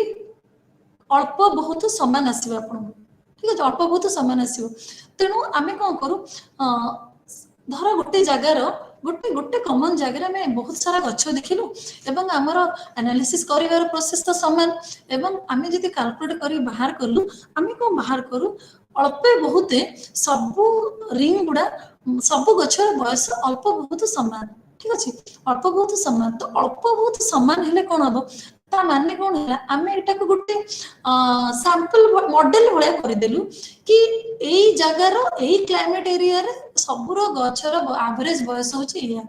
अल्प बहुत समान आसीबा आपण ठीक अछि अल्प बहुत समान आसीबो तेणु आमे कोन करू धर गोटे जगार गोटे गोटे कॉमन जगह में बहुत सारा गछ देखिलु एवं आमर एनालिसिस करिवार प्रोसेस तो समान एवं आमे जदि कैलकुलेट करी बाहर करलु आमे को बाहर करू अल्पे बहुते सब रिंग गुडा सब गछर बयस अल्प बहुत समान ठीक अछि अल्प बहुत समान तो अल्प बहुत समान हेले कोन हबो ता माने कोन हैला आमे एटा को गोटे सैंपल मॉडल भलिया करि देलु कि एई जगार एई क्लाइमेट एरिया रे सबुर गछर एवरेज बयस होची या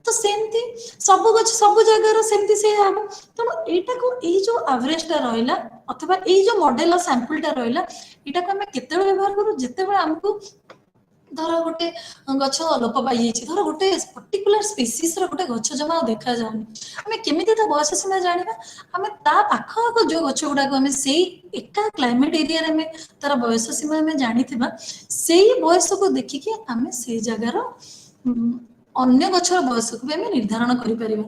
तो सेमती सब गछ सब जगार सेमती से हम तो एटा को एई जो एवरेज टा रहइला अथवा एई जो मॉडल सैंपल टा रहइला एटा को हमें केते व्यवहार करू जेते बेला हमको धर गोटे गछ लोप पाई धर गोटे पर्टिकुलर स्पीसीज रो गोटे गछ जमा देखा जाउनी आमे केमिति ता बयस सीमा जानिबा आमे ता पाख को जो गछ गुडा को आमे सेई एका क्लाइमेट एरिया रे में तार बयस सीमा में जानिथिबा सेई बयस को देखि के आमे सेई जगार अन्य गछर बयस को भी आमे निर्धारण करि परिबा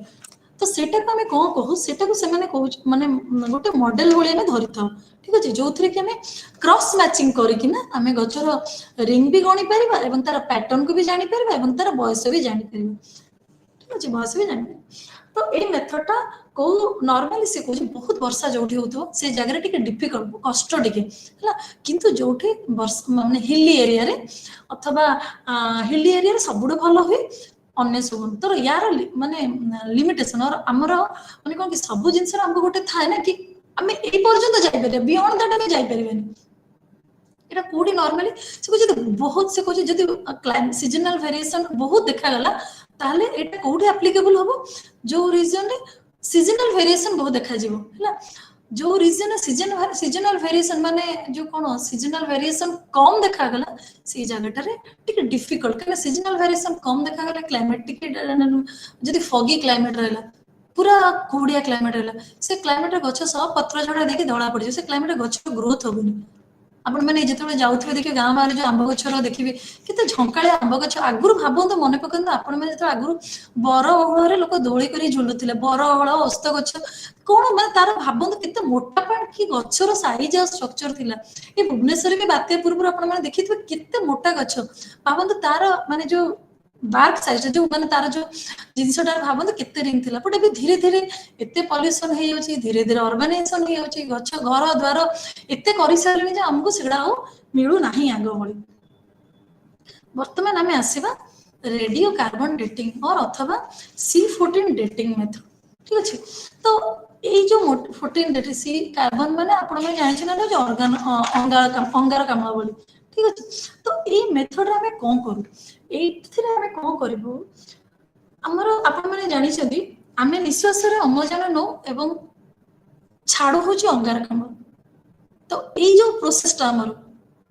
तो सेटा को आमे कोन कहू सेटा को से माने कहू माने गोटे मॉडल भलिया में धरिथाउ ठीक अछि जोथरे कि हमें क्रॉस मैचिंग करी कि ना हमें गछर रिंग भी गणी परिबा एवं तार पैटर्न को भी जानि परिबा एवं तार बयस भी जानि परिबा ठीक अछि बयस भी जानि तो ए मेथड टा को नॉर्मली से कहू बहुत वर्षा जोठी होतो से जगह टिके डिफिकल्ट कष्ट टिके हला किंतु जोठी माने हिली एरिया रे अथवा हिली एरिया रे सबुडो भलो होई अन्य सब तो यार माने लिमिटेशन और हमर माने कोन कि सब जिंस हमको गोटे थाए ना कि हमें एई पर्यंत जाई परिबे बियॉन्ड दैट हमें जाई परिबेनी एटा कोडी नॉर्मली से को बहुत से को क्लाइमेट सीजनल वेरिएशन बहुत देखा गला ताले एटा कोडी एप्लीकेबल होबो जो रीजन रे सीजनल वेरिएशन बहुत देखा जीवो हला जो रीजन सीजनल वेरिएशन माने जो कोन सीजनल वेरिएशन कम देखा गला से जगह रे टिके डिफिकल्ट कने सीजनल वेरिएशन कम देखा गला क्लाइमेट टिके जदी फॉगी क्लाइमेट रहला पूरा कोडिया क्लाइमेट रहला से क्लाइमेट रे गछ सब पत्र झड़ा देखि धड़ा पड़ से क्लाइमेट रे गछ ग्रोथ होबनी आपण मैंने जिते जाऊे देखिए गाँ बाहर जो आंब गचर देखिए केते झंकाळिया आंब गछ आगुर भाबंतु मन पकंतु आपण मैंने जो आगुर बर ओहଳରେ लोक दोଳି करी झुलुथिले बर ओहळ अस्त गछ कोन माने तार भाबंतु केते मोटा पाट की गछर साइज और स्ट्रक्चर थिला ए भुवनेश्वर के बात्या पूर्व आपण मैंने देखिथिबे केते मोटा गछ भाबंतु तार माने जो बार्क साइज जो माने तार जो जिनसटा भाबंतु केते रिंग थिला बट अभी धीरे धीरे एते पॉल्यूशन हे होची धीरे धीरे अर्बानाइजेशन हे होची गछ घर द्वार एते करि सारले जे हमको सेडा हो मिलु नाही आगो भली वर्तमान हमें आसीबा रेडियो कार्बन डेटिंग और अथवा C14 डेटिंग मेथड ठीक अछि तो ए जो 14 डेटिंग सी कार्बन माने आपण में जानि छिना जो ऑर्गन अंगारकाम्ल बोली ठीक अछि तो ए मेथड हमें कोन करू एथिरे हमें कोन करबो हमर आपण माने जानि छथि हमें निश्वास रे अम्लजान नो एवं छाड़ो होची अंगारकाम्ल तो ये जो प्रोसेस टा हमर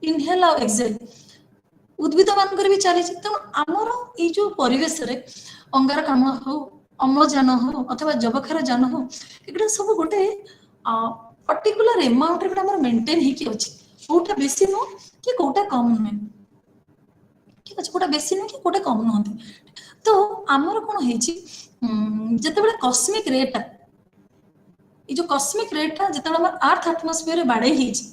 इनहेल और एक्सहेल उद्भिद मान कर भी चली तो हमर ये जो परिवेश रे अंगारकाम्ल हो अम्लजान हो अथवा जबखार जान हो एटा सब गोटे पर्टिकुलर अमाउंट रे हमर मेंटेन हे कि अछि कोटा बेसी नो कि कोटा कम न ठीक अछि कोटा बेसी न कि कोटा कम न तो हमर कोन हे छि जते बेले कॉस्मिक रेट ये जो कॉस्मिक रेट था जते हमर अर्थ एटमॉस्फेयर रे बाडे हे छि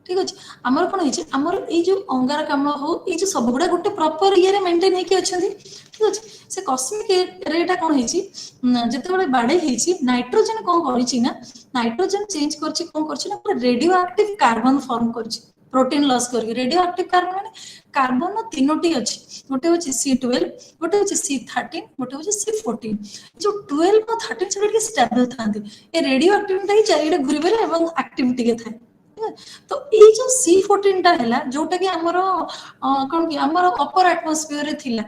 ठीक अछि हमर कोन हे छि हमर ए जो अंगारकाम्ल हो ए जो सब गुडा गोटे प्रॉपर ये रे मेंटेन हे कि अछंती ठीक अछि से कॉस्मिक रेट कोन हे छि जते बेले बाडे हे छि नाइट्रोजन कोन करि छि ना नाइट्रोजन चेंज कर छि कोन कर छि ना रेडियो एक्टिव कार्बन फॉर्म कर छि प्रोटीन लॉस करके रेडियो एक्टिव कार्बन माने कार्बन तीनोटी अछि गोटे होछि C12 गोटे होछि C13 गोटे होछि C14 जो 12 और 13 से स्टेबल थांती ए रेडियो एक्टिविटी ही चारिडे घुरिबे एवं एक्टिविटी के थाए तो ये जो C14 टा हैला जोटा कि हमर कोन कि हमर अपर एटमॉस्फेयर रे थिला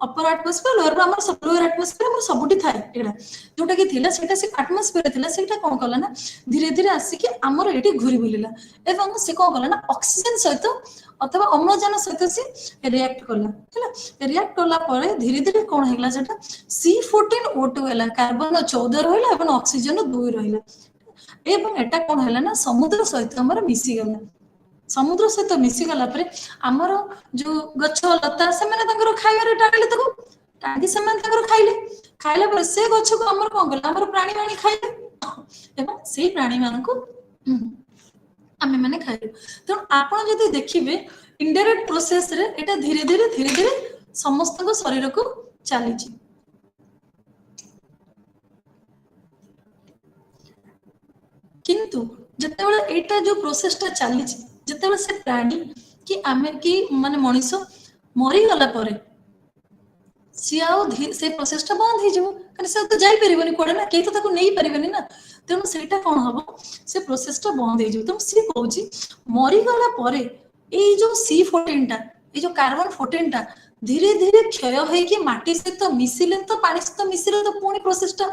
अपर एटमॉस्फेयर लोअर हमर सब लोअर एटमॉस्फेयर हमर सबुठी थाए एडा जोटा कि थिला सेटा से एटमॉस्फेयर थिला सेटा कोन कला ना धीरे धीरे आसी कि हमर एटी घुरी बुलिला एवं से कोन कला ना ऑक्सीजन सहित अथवा अम्लजान सहित से रिएक्ट कला हैला रिएक्ट कला परे धीरे धीरे कोन हेला सेटा C14O2 हैला कार्बन 14 रहला एवं ऑक्सीजन 2 रहला एवं एटा कोन हैला ना समुद्र सहित हमर मिसी गला समुद्र सहित मिसी गला परे हमर जो गछ लता से माने तंगर खाइबार टाकले तको टाकी से माने तंगर खाइले खाइला पर से गछ को हमर कोन गला हमर प्राणी माने खाइले एवं सेही प्राणी मान को आमे माने खाइले तो आपण जदी देखिबे इनडायरेक्ट प्रोसेस रे एटा धीरे धीरे समस्त को शरीर को चली छी किंतु जते बेला एटा जो प्रोसेस टा चली छी जते बेला से प्राणी कि आमे कि माने मनीष मरी गला परे सी आउ से प्रोसेस टा बंद हो जब कारण से तो जाई परिबनी कोडे ना केही तो ताको नै परिबनी ना तेणु सेटा कोन हबो से प्रोसेस टा बंद हो जब तो सी कहूची मरी गला परे ए जो C14 टा ए जो कार्बन 14 टा धीरे धीरे क्षय होई कि माटी से तो मिसिले तो पानी से तो मिसिले तो पूर्ण प्रोसेस टा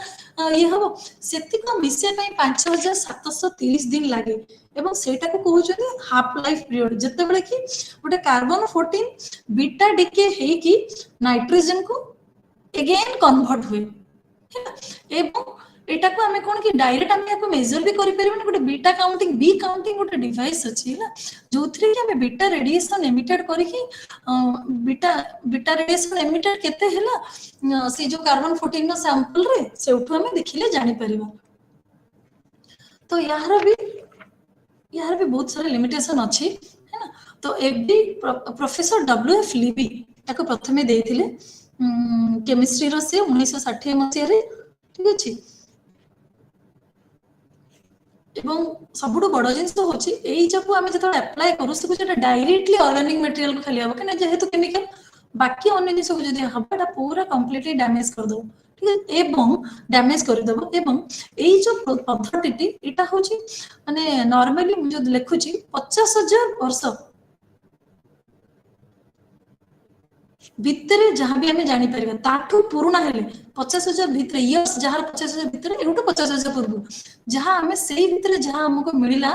ये हबो सेति को मिसे पई 5730 दिन लागे एवं सेटा को कहउछनी हाफ लाइफ पीरियड जते बेले कि गोटे कार्बन 14 बीटा डीके हे कि नाइट्रोजन को अगेन कन्वर्ट हुए एवं एटा को हमें कोन कि डायरेक्ट हमें को मेजर भी करि परिबन गोटे बीटा काउंटिंग बी काउंटिंग गोटे डिवाइस अछि ना जोथरे कि हमें बीटा रेडिएशन एमिटेड करि कि बीटा रेडिएशन एमिटेड केते हैला से जो कार्बन 14 नो सैंपल रे से उठो हमें देखिले जानि परिबा तो यार भी बहुत सारे लिमिटेशन अछि है ना तो एबी प्रोफेसर डब्ल्यूएफ लीबी ताको प्रथमे देथिले केमिस्ट्री रो से 1960 मसिया रे ठीक अछि एवं सबुठु बड़ जिनिस होची एई जब आमे जतो अप्लाई करू से जेटा डायरेक्टली ऑर्गेनिक मटेरियल को खाली हबो कि जेहेतु केमिकल बाकी अन्य जिनिस को जदी हबटा पूरा कंप्लीटली डैमेज कर दो ठीक है एवं डैमेज कर दबो एवं एई जो पद्धतिटी एटा होची माने नॉर्मली जो लिखुची 50,000 वर्ष भितरे जहां भी हमें जानि परिबा ताठू पुराना हेले 50,000 भितरे इयर्स जहां 50,000 भितरे एउटो 50,000 पूर्व जहां हमें सेही भितरे जहां हमको मिलिला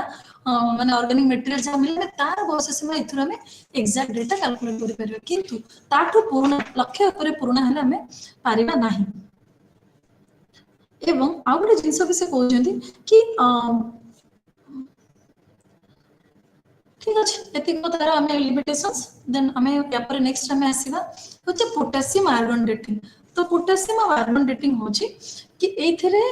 माने ऑर्गेनिक मटेरियल जहां मिलिला तार बयस सीमा इथुर हमें एग्जैक्ट डेटा कैलकुलेट करि परिबा किंतु ताठू पुराना लक्ष्य ऊपर पुराना हेले हमें पारिबा नाही एवं आ गोटे जिनिस भी से कहउछन्ती कि ठीक अछि एतिक तार हमें लिमिटेशंस देन हमें पेपर नेक्स्ट हमें आसीबा होचे पोटेशियम आयरन डेटिंग तो पोटेशियम और आयरन डेटिंग होची कि एथिरे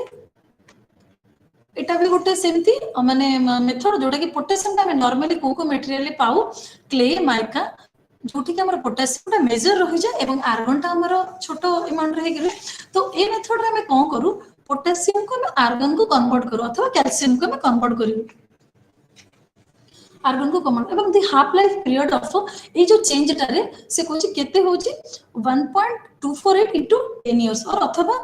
एटा भी गोटे सेमती माने मेथड जोटा कि पोटेशियम हमें नॉर्मली को मटेरियल पाऊ क्ले माइका जोठी कि हमर पोटेशियम मेजर रहि जाय एवं आर्गन टा हमर छोटो अमाउंट रहि गेले तो ए मेथड रे हमें कोन करू पोटेशियम को आर्गन को कन्वर्ट करू अथवा कैल्शियम को हमें कन्वर्ट करू आर्गन को कन्वर्ट एवं the half life period of a जो चेंज टारे से कोची केते होची 1.248 into 10 years और अथवा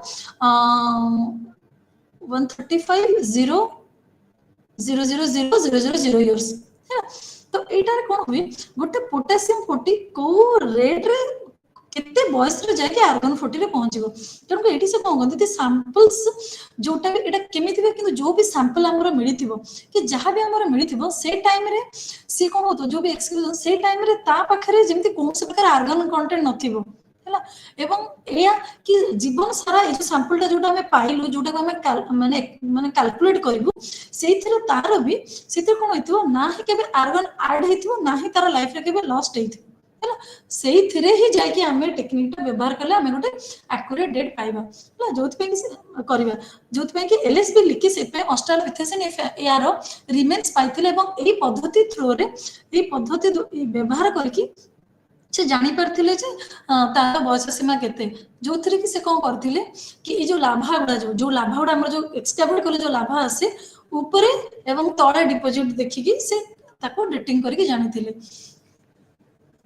135,000,000 years तो एटा रे कोन होई गोटे पोटेशियम 40 को रेट रे केते बॉयस रे जाय के आर्गन 40 रे पहुंचबो तन को एठी से कोन गंती सैंपल्स जोटा भी एटा केमिति किंतु जो भी सैंपल हमरो मिलिथिबो कि जहां भी हमरो मिलिथिबो से टाइम रे से कोन होतो जो भी एक्सक्लूजन से टाइम रे ता पाखरे जेमति कोन से प्रकार आर्गन कंटेंट नथिबो हैला एवं एया कि जीवन सारा ए जो सैंपल टा जोटा हमें पाइलु जोटा को हमें माने कैलकुलेट करबु सेइथिरे तार भी सेते कोन होइथिबो ना ही केबे आर्गन ऐड हेथिबो ना ही तार लाइफ रे केबे लॉस्ट हेथिबो हैला सेही थिरे ही जाय कि हमें टेक्निक टा व्यवहार करले हमें गोटे एक्यूरेट डेट पाइबा हैला जोथ पे कि करबा जोथ पे कि एलएसबी लिखि से पे ऑस्ट्रेलोपिथेसिन यार रिमेन्स पाइथिले एवं एही पद्धति थ्रू रे एही पद्धति व्यवहार करके से जानि परथिले जे तार बयस सीमा केते जोथरे कि से कोन करथिले कि ए जो लाभा गुडा जो लाभा गुडा हमर जो एक्सट्राक्ट करले जो लाभा आसे ऊपरे एवं तळे डिपॉजिट देखि कि से ताको डेटिंग करके जानिथिले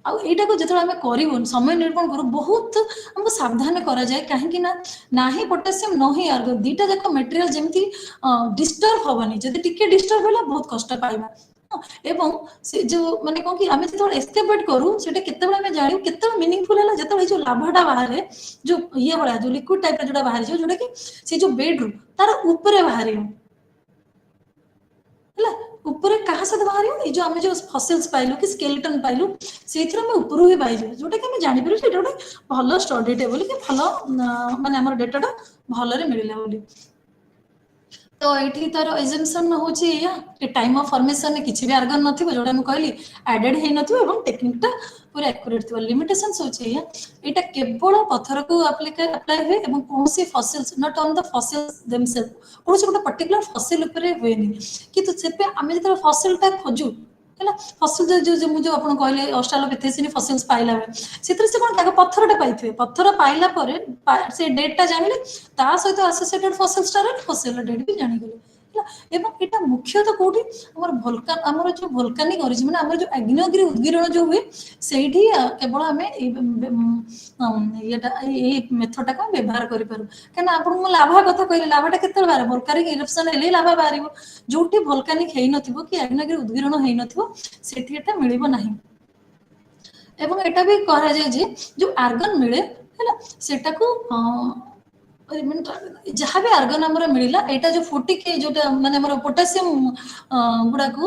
आ एटा को जतरा हमें करिवो समय निर्माण करू बहुत हमको सावधान करा जाए काहे कि ना ही पोटेशियम न ही आर्गन दीटा जाक मटेरियल जेमती डिस्टर्ब होबनी जदी टिके डिस्टर्ब होला बहुत कष्ट पाइबा এবং ସେ ଯୋଉ ମାନେ କଣ କି ଆମେ ଯେତେବେଳେ ଏସ୍କେପେଟ୍ କରୁ ସେଟା କେତେବେଳେ ଆମେ ଜାଣିବୁ କେତେବେଳେ ମିନିଂଫୁଲ ହେଲା ଯେତେବେଳେ ଯୋଉ ଲାଭାଟା ବାହାରେ ଯୋଉ ଇଏ ଭଳିଆ ଯୋଉ ଲିକ୍ୱିଡ ଟାଇପର ଯୋଉଟା ବାହାରିଯିବ ଯୋଉଟା କି ସେ ଯୋଉ ବେଡରୁ ତାର ଉପରେ ବାହାରିବ ହେଲା ଉପରେ କାହା ସହିତ ବାହାରିବ ଏଇ ଯୋଉ ଆମେ ଯୋଉ ଫସିଲ୍ସ ପାଇଲୁ କି ସ୍କେଲେଟନ ପାଇଲୁ ସେଇଥିରୁ ଆମେ ଉପରୁ ହିଁ ପାଇଯିବୁ ଯୋଉଟା କି ଆମେ ଜାଣିପାରିବୁ ସେଇଟା ଗୋଟେ ଭଲ ଷ୍ଟଡିଟେ ବୋଲି କି ଭଲ ମାନେ ଆମର ଡେଟାଟା ଭଲରେ ମିଳିଲା ବୋଲି तो ये तार एजम्पशन हूँ या टाइम ऑफ फॉर्मेशन किसी भी आर्गन नथिबो जोटा मैं कहली एडेड हे नथिबो एवं टेक्निकटा पूरा एक्यूरेट थिबो लिमिटेशंस होची या एटा केवल पत्थर को अप्लाई हुए एवं कोनसी fossils not on the fossils themselves कोनसी गोटे पर्टिकुलर फॉसिल ऊपर हुएनी किंतु सेपे आमे जते फॉसिलटा खोजू है फसिल जो जो जो आप कहले ऑस्ट्रालोपिथेसिस फसिल्स पाइला से कौन पत्थरटा पाइथे पत्थर पाइला से डेटा जानिले ता सहित एसोसिएटेड फसिल्स फसिल डेट भी जानिगले एवं एटा मुख्यतः कोठी हमर भोल्कान हमर जो भोल्कानिक ओरिजिन माने हमर जो आग्नेयगिरि उद्गीरण जो हुए सेठी केवल हमें ये मेथड का व्यवहार करि पारु कना आपन मु लाभा कथा कहले लाभाटा केते बारे भोल्कानिक इरप्शन हेले लाभा बारिबो जोठी भोल्कानिक हेइ नथिबो कि आग्नेयगिरि उद्गीरण हेइ नथिबो सेठी एटा मिलिबो नाही एवं एटा भी करा जाय जे जो आर्गन मिले हैला सेटा को जहाँ भी आर्गन आमर मिलला एटा जो 40K जोटा माने हमर पोटेशियम गुडा को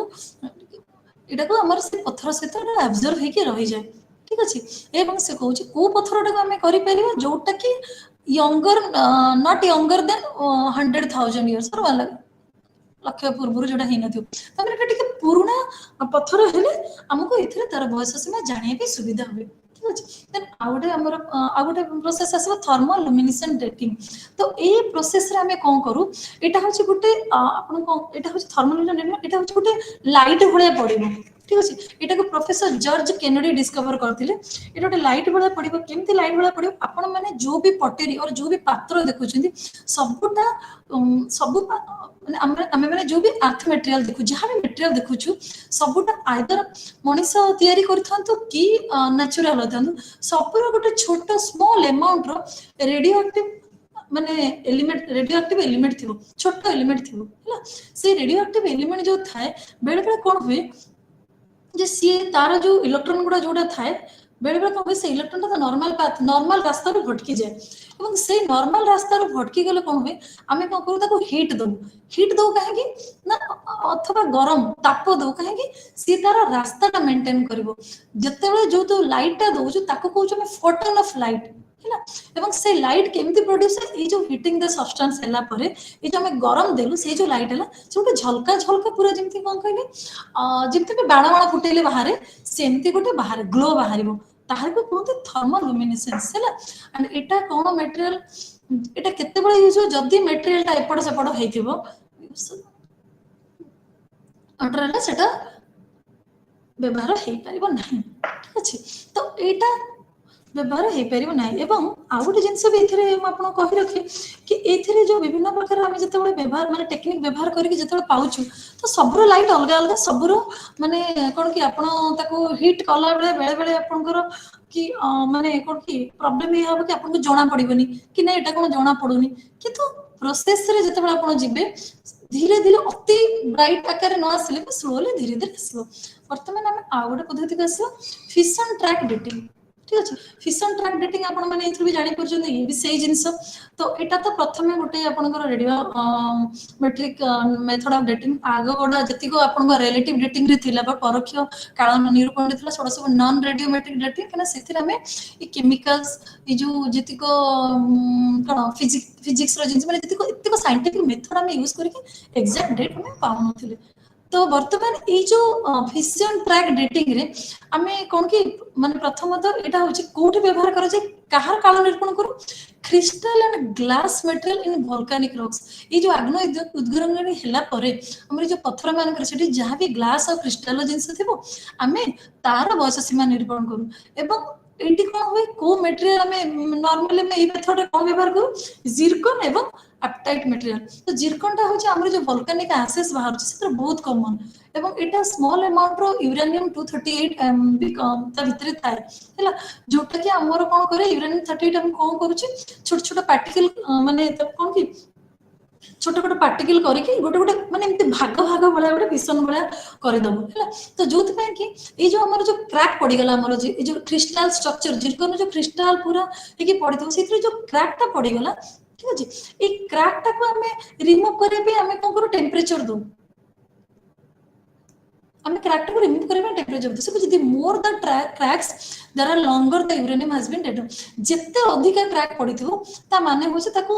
एटा को हमर से पत्थर सहित एब्जॉर्ब हेके रहि जाय ठीक अछि एवं से कहूची को पत्थरटा को हमें करि परिबा जोटा कि younger not younger than 100,000 years और वाला लक्ष पूर्व जोटा हेइ नथियो तमरे एटा टिके पुराना पत्थर हेले हमको एथिरे तार बयस सीमा जानिए भी सुविधा होबे ठीक अछि देन आउटे हमर आउटे प्रोसेस आसबो थर्मल लुमिनेसेंट डेटिंग तो ए प्रोसेस रे हमें कोन करू एटा होची गुटे आपन को एटा होची थर्मल लुमिनेसेंट एटा होची गुटे लाइट भलिया पडिबो ठीक अछि एटा को प्रोफेसर जॉर्ज केनेडी डिस्कवर करथिले एटा गुटे लाइट भलिया पडिबो केमति लाइट भलिया पडिबो आपन माने जो भी पटेरी और जो भी पात्र देखुछिंदी सबुटा सब आमे माने जो भी अर्थ मटेरियल देखु जहाँ भी मटेरियल देखुछु सबुटा आइदर मनीष तैयारी करथांतु कि नेचुरल होथांतु सबुर गोटे छोट स्मॉल अमाउंट रो रेडियो एक्टिव माने एलिमेंट रेडियो एक्टिव एलिमेंट थिबो छोट एलिमेंट थिबो हैला से रेडियो एक्टिव एलिमेंट जो थाए बेले बेले कोन हुए जे सी तार जो इलेक्ट्रॉन गुडा जोडा थाए बेले बेले कोन से इलेक्ट्रॉन तो नॉर्मल पाथ नॉर्मल रास्ता रो भटकी जाए এবং সেই নরমাল রাস্তার ভটকি গেলে কোন হবে আমি কোন করু তাকে হিট দউ কাহেকি না অথবা গরম তাপ দউ কাহেকি সি তার রাস্তাটা মেইনটেইন করিব যেতেবেলে जो तो লাইটটা দউଛୁ তাকে কହୁଛୁ আমি ফোটন অফ লাইট हैला এবং সেই লাইট কেমতি প্রোডিউস এই जो হিটিং द সবস্টান্স হেলা পরে এই जो আমি গরম দেলু সেই जो লাইট হেলা সে গোটে ঝলকা ঝলকা পুরা যেমতি কোন কইলে যেমতি বাণ বাণ ফুটেইলে বাহারে সেমতি গোটে বাহারে গ্লো বাহারিবো ताहार को कहते थर्मल लुमिनेसेंस हैला एंड एटा कोन मटेरियल एटा केते बळे यूज हो जदी मटेरियलटा एपड सेपड हेइथिबो अटरला सेटा व्यवहार हेइ परिबो नाही ठीक अछि तो एटा व्यवहार हेइ परिबो नाही एवं आ गोटे जिंस भी एथिरे हम आपन कहि रखि कि एथिरे जो विभिन्न प्रकार हम जते बळे व्यवहार माने टेक्निक व्यवहार करिक जते बळे पाउछु तो सबरो लाइट अलगा अलगा सबरो माने कोन कि आपन ताको हिट कला बेले बेले आपनकर कि माने कोन कि प्रॉब्लम ये हबो कि आपन को जणा पडिबनी कि नै एटा कोन जणा पडुनी किंतु प्रोसेस रे जते बळे आपन जिबे धीरे धीरे अति ब्राइट आकार न आसले स्लोली धीरे धीरे आसलो वर्तमान हम आ गोटे पद्धति को आसो फिशन ट्रैक डेटिंग ठीक अछि फिशन ट्रैक डेटिंग आपण माने इथि भी जानि परछन ये भी सेही जिंस तो एटा तो प्रथमे गोटे आपनकर radiometric method of dating आगो गोडा जति को आपन रिलेटिव डेटिंग रे थिला परोक्ष काल निरूपण थिला सोडा सब नॉन रेडियो मेट्रिक डेटिंग कना सेथिरा में ई केमिकल्स ई जो जति को कोन फिजिक्स रो जिंस माने जति को साइंटिफिक मेथड हम यूज करके एग्जैक्ट डेट हम पाउन थिले तो वर्तमान ये जो फिशन ट्रैक डेटिंग रे आमे कोन कि माने प्रथमतः एटा होची कोठी व्यवहार करा जाय काहर काल निरूपण करू crystal and glass material in volcanic rocks ये जो आग्नेय उद्गीरण रे हेला परे हमर जो पत्थर मान कर सेठी जहां भी ग्लास और क्रिस्टल जिंस थिबो आमे तार बयस सीमा निरूपण करू एवं एटी कोन होय को मटेरियल हमें नॉर्मली में ई मेथड कोन व्यवहार करू जिरकन एवं अपटाइट मटेरियल तो जिरकन टा होची हमर जो वोल्केनिक एसेस बाहर से बहुत कॉमन एवं एटा स्मॉल अमाउंट रो यूरेनियम 238 ता भितरे थाए हैला जोटा कि हमर कोन करे यूरेनियम 38 हम कोन करूची छोट छोट पार्टिकल माने कोन कि छोट छोट पार्टिकल करके गोटे गोटे माने एमती भाग भाग भलिया गोटे पिसन भलिया करदेबु है। तो जो कि ये जो आमर जो क्रैक पड़गला आमर जो क्रिस्टाल स्ट्रक्चर जिरकन जो क्रिस्टाल पूरा ये पड़े से जो क्रैकटा पड़गला ठीक अच्छे ये क्रैकटा को आम रिमुव करने आम कौन करूँ टेम्परेचर दू आम क्रैकटा को रिमुव करने टेम्परेचर दू सब जी more the cracks there are longer the uranium has been dead जिते अधिक क्रैक पड़िथिबो ता माने होचे ताको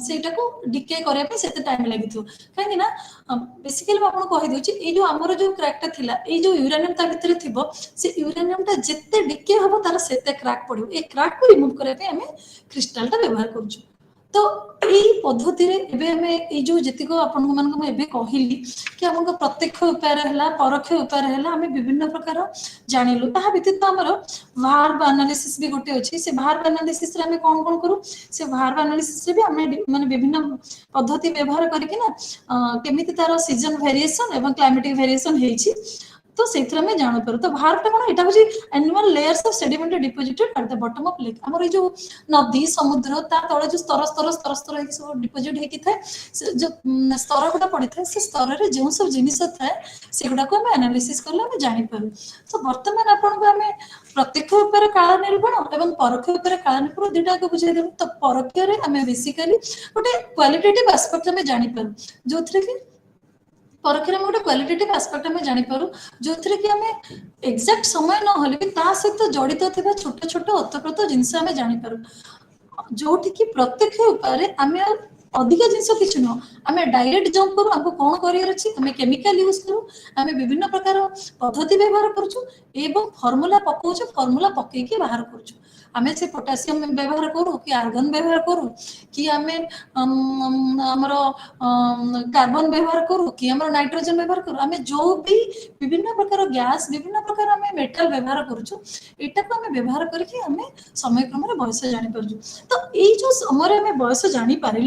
सेटा को डिके करया पे सेते टाइम लागिथिबो काहे ना बेसिकली मैं आपन कहि दोची ए जो हमर जो क्रैकटा थिला ए जो यूरेनियम ता भितरे थिबो से यूरेनियम ता जिते डिके हबो तार सेते क्रैक पड़िबो ए क्रैक को रिमुव करया पे हमें क्रिस्टल ता व्यवहार करछु। तो यही पद्धति जो जीतिक कहली कि आम प्रत्यक्ष उपाय है परोक्ष उपाय है आम विभिन्न प्रकार जानलु ता व्यतीत आमर वार्ब एनालिसिस भी गोटे अच्छी से वार्ब एनालिसिस आम कौन कौन करूँ से वार्ब एनालिसिस भी आम माने विभिन्न पद्धति व्यवहार करके केमी तार सीजन वेरिएशन एवं क्लाइमेटिक वेरिएशन होती तो से जान पार तो भारत कौन यहाँ हूँ annual layers of sediment deposited at the bottom of lake आमर जो नदी समुद्र ता तले जो स्तर स्तर स्तर स्तर सब डिपोजिट होती थाए जो स्तर गुड़ा पड़ी था से स्तर में जो सब जिन थाए से गुड़ा को आम एनालिसिस कले आम जापर। तो बर्तमान आपको आम प्रत्यक्ष उपाय काल निर्माण और परोक्ष उपाय काल निर्माण दुटा को बुझेदेव। तो परोक्ष आम बेसिकली गोटे क्वालिटेटिव एस्पेक्ट आम जापर जो कि परोक्ष में गोटे क्वालिटेटिव एस्पेक्ट आम जापर जो कि आम एक्जाक्ट समय ना सहित जड़ित थी छोट छोट अतप्रत जिनस आम जापर जो प्रत्यक्ष उपाय आम अधिक जिनस किसी नुह आम डायरेक्ट जंप करूँ आमको कौन कर केमिकल यूज करूँ आम विभिन्न प्रकार पद्धति व्यवहार करूँ फर्मूला पकाऊ फर्मूला पकईकी बाहर करूँ आम से पोटासियम व्यवहार करूँ कि आर्गन व्यवहार करूँ कि आम आमर कार्बन व्यवहार करूँ कि आम नाइट्रोजन व्यवहार करूँ आम जो भी विभिन्न प्रकार गैस विभिन्न प्रकार आम मेटाल व्यवहार करूँ यहाँ को आम व्यवहार करके आम समय क्रम बयस जापर। तो ये जो समय आम बयस जापारू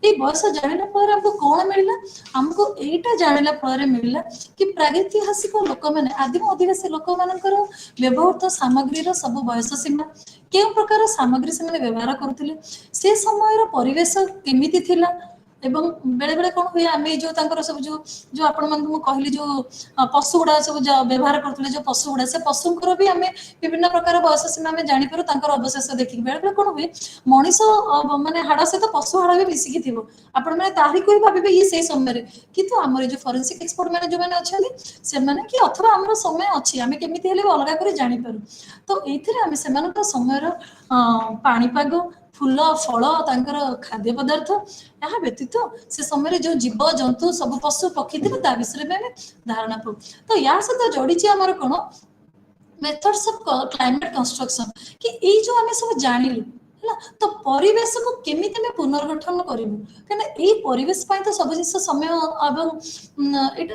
ये बयस जाना आमको कौन मिलला आमको यहीटा जाना फल मिलला कि प्रागैतिहासिक लोक मैंने आदिम आदिवासी लोक मानकर व्यवहृत सामग्री सब बयस सीमा केउ प्रकार सामग्री से व्यवहार करुले से समय परिवेश केमिति थिला एवं बेले बेले कौन हुए आम जो सब जो आपण कहली जो पशु गुड़ा सब व्यवहार करते जो पशु गुड़ा से पशुंर भी आम विभिन्न प्रकार बयस सीमा आम जापर अवशेष देखिए बेले बेले कौन हुए मनीष माने हाड़ सहित पशु हाड़ भी मिसिकी थी आपण मैंने तारी को ही भावे ये से समय किंतु आम जो फॉरेंसिक एक्सपर्ट मैंने जो मैंने अच्छा से कि अथवा आम समय अच्छी आम केमी अलग कर जापर। तो ये समय पाणीपाग फूल फल खाद्य पदार्थ यहाँ व्यतीत से समय जो जीव जंतु सब पशु पक्षी थे विषय में धारणा पाऊ। तो या सहित जोड़ी आमर कौन मेथड्स ऑफ क्लाइमेट कंस्ट्रक्शन कि ये जो आम सब जानिलु है तो परिवेश को केमी पुनर्गठन करूँ कहीं परिवेश तो सब जिन समय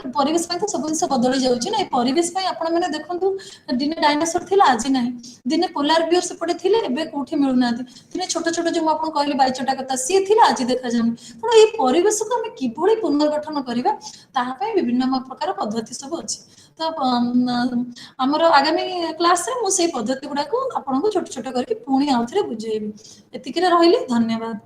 परिवेश तो सब जिन बदली जाए परिवेश मैंने देखो दिने डायनासोर थी आज ना दिने पोलार बियर सेपटे थे कौटी मिलूना दिने छोट छोट जो मुझे कहली बैचटा कथा सी थी आज देखा जाए। तेणु ये परिवेश को आम कि पुनर्गठन करवा विभिन्न प्रकार पद्धति सब अच्छी। तो आमर आगामी क्लास रे मुझे पद्धति गुड़ा को आपको छोट छोट करके पुणी आउ थे बुझेबी। एतिक रही धन्यवाद।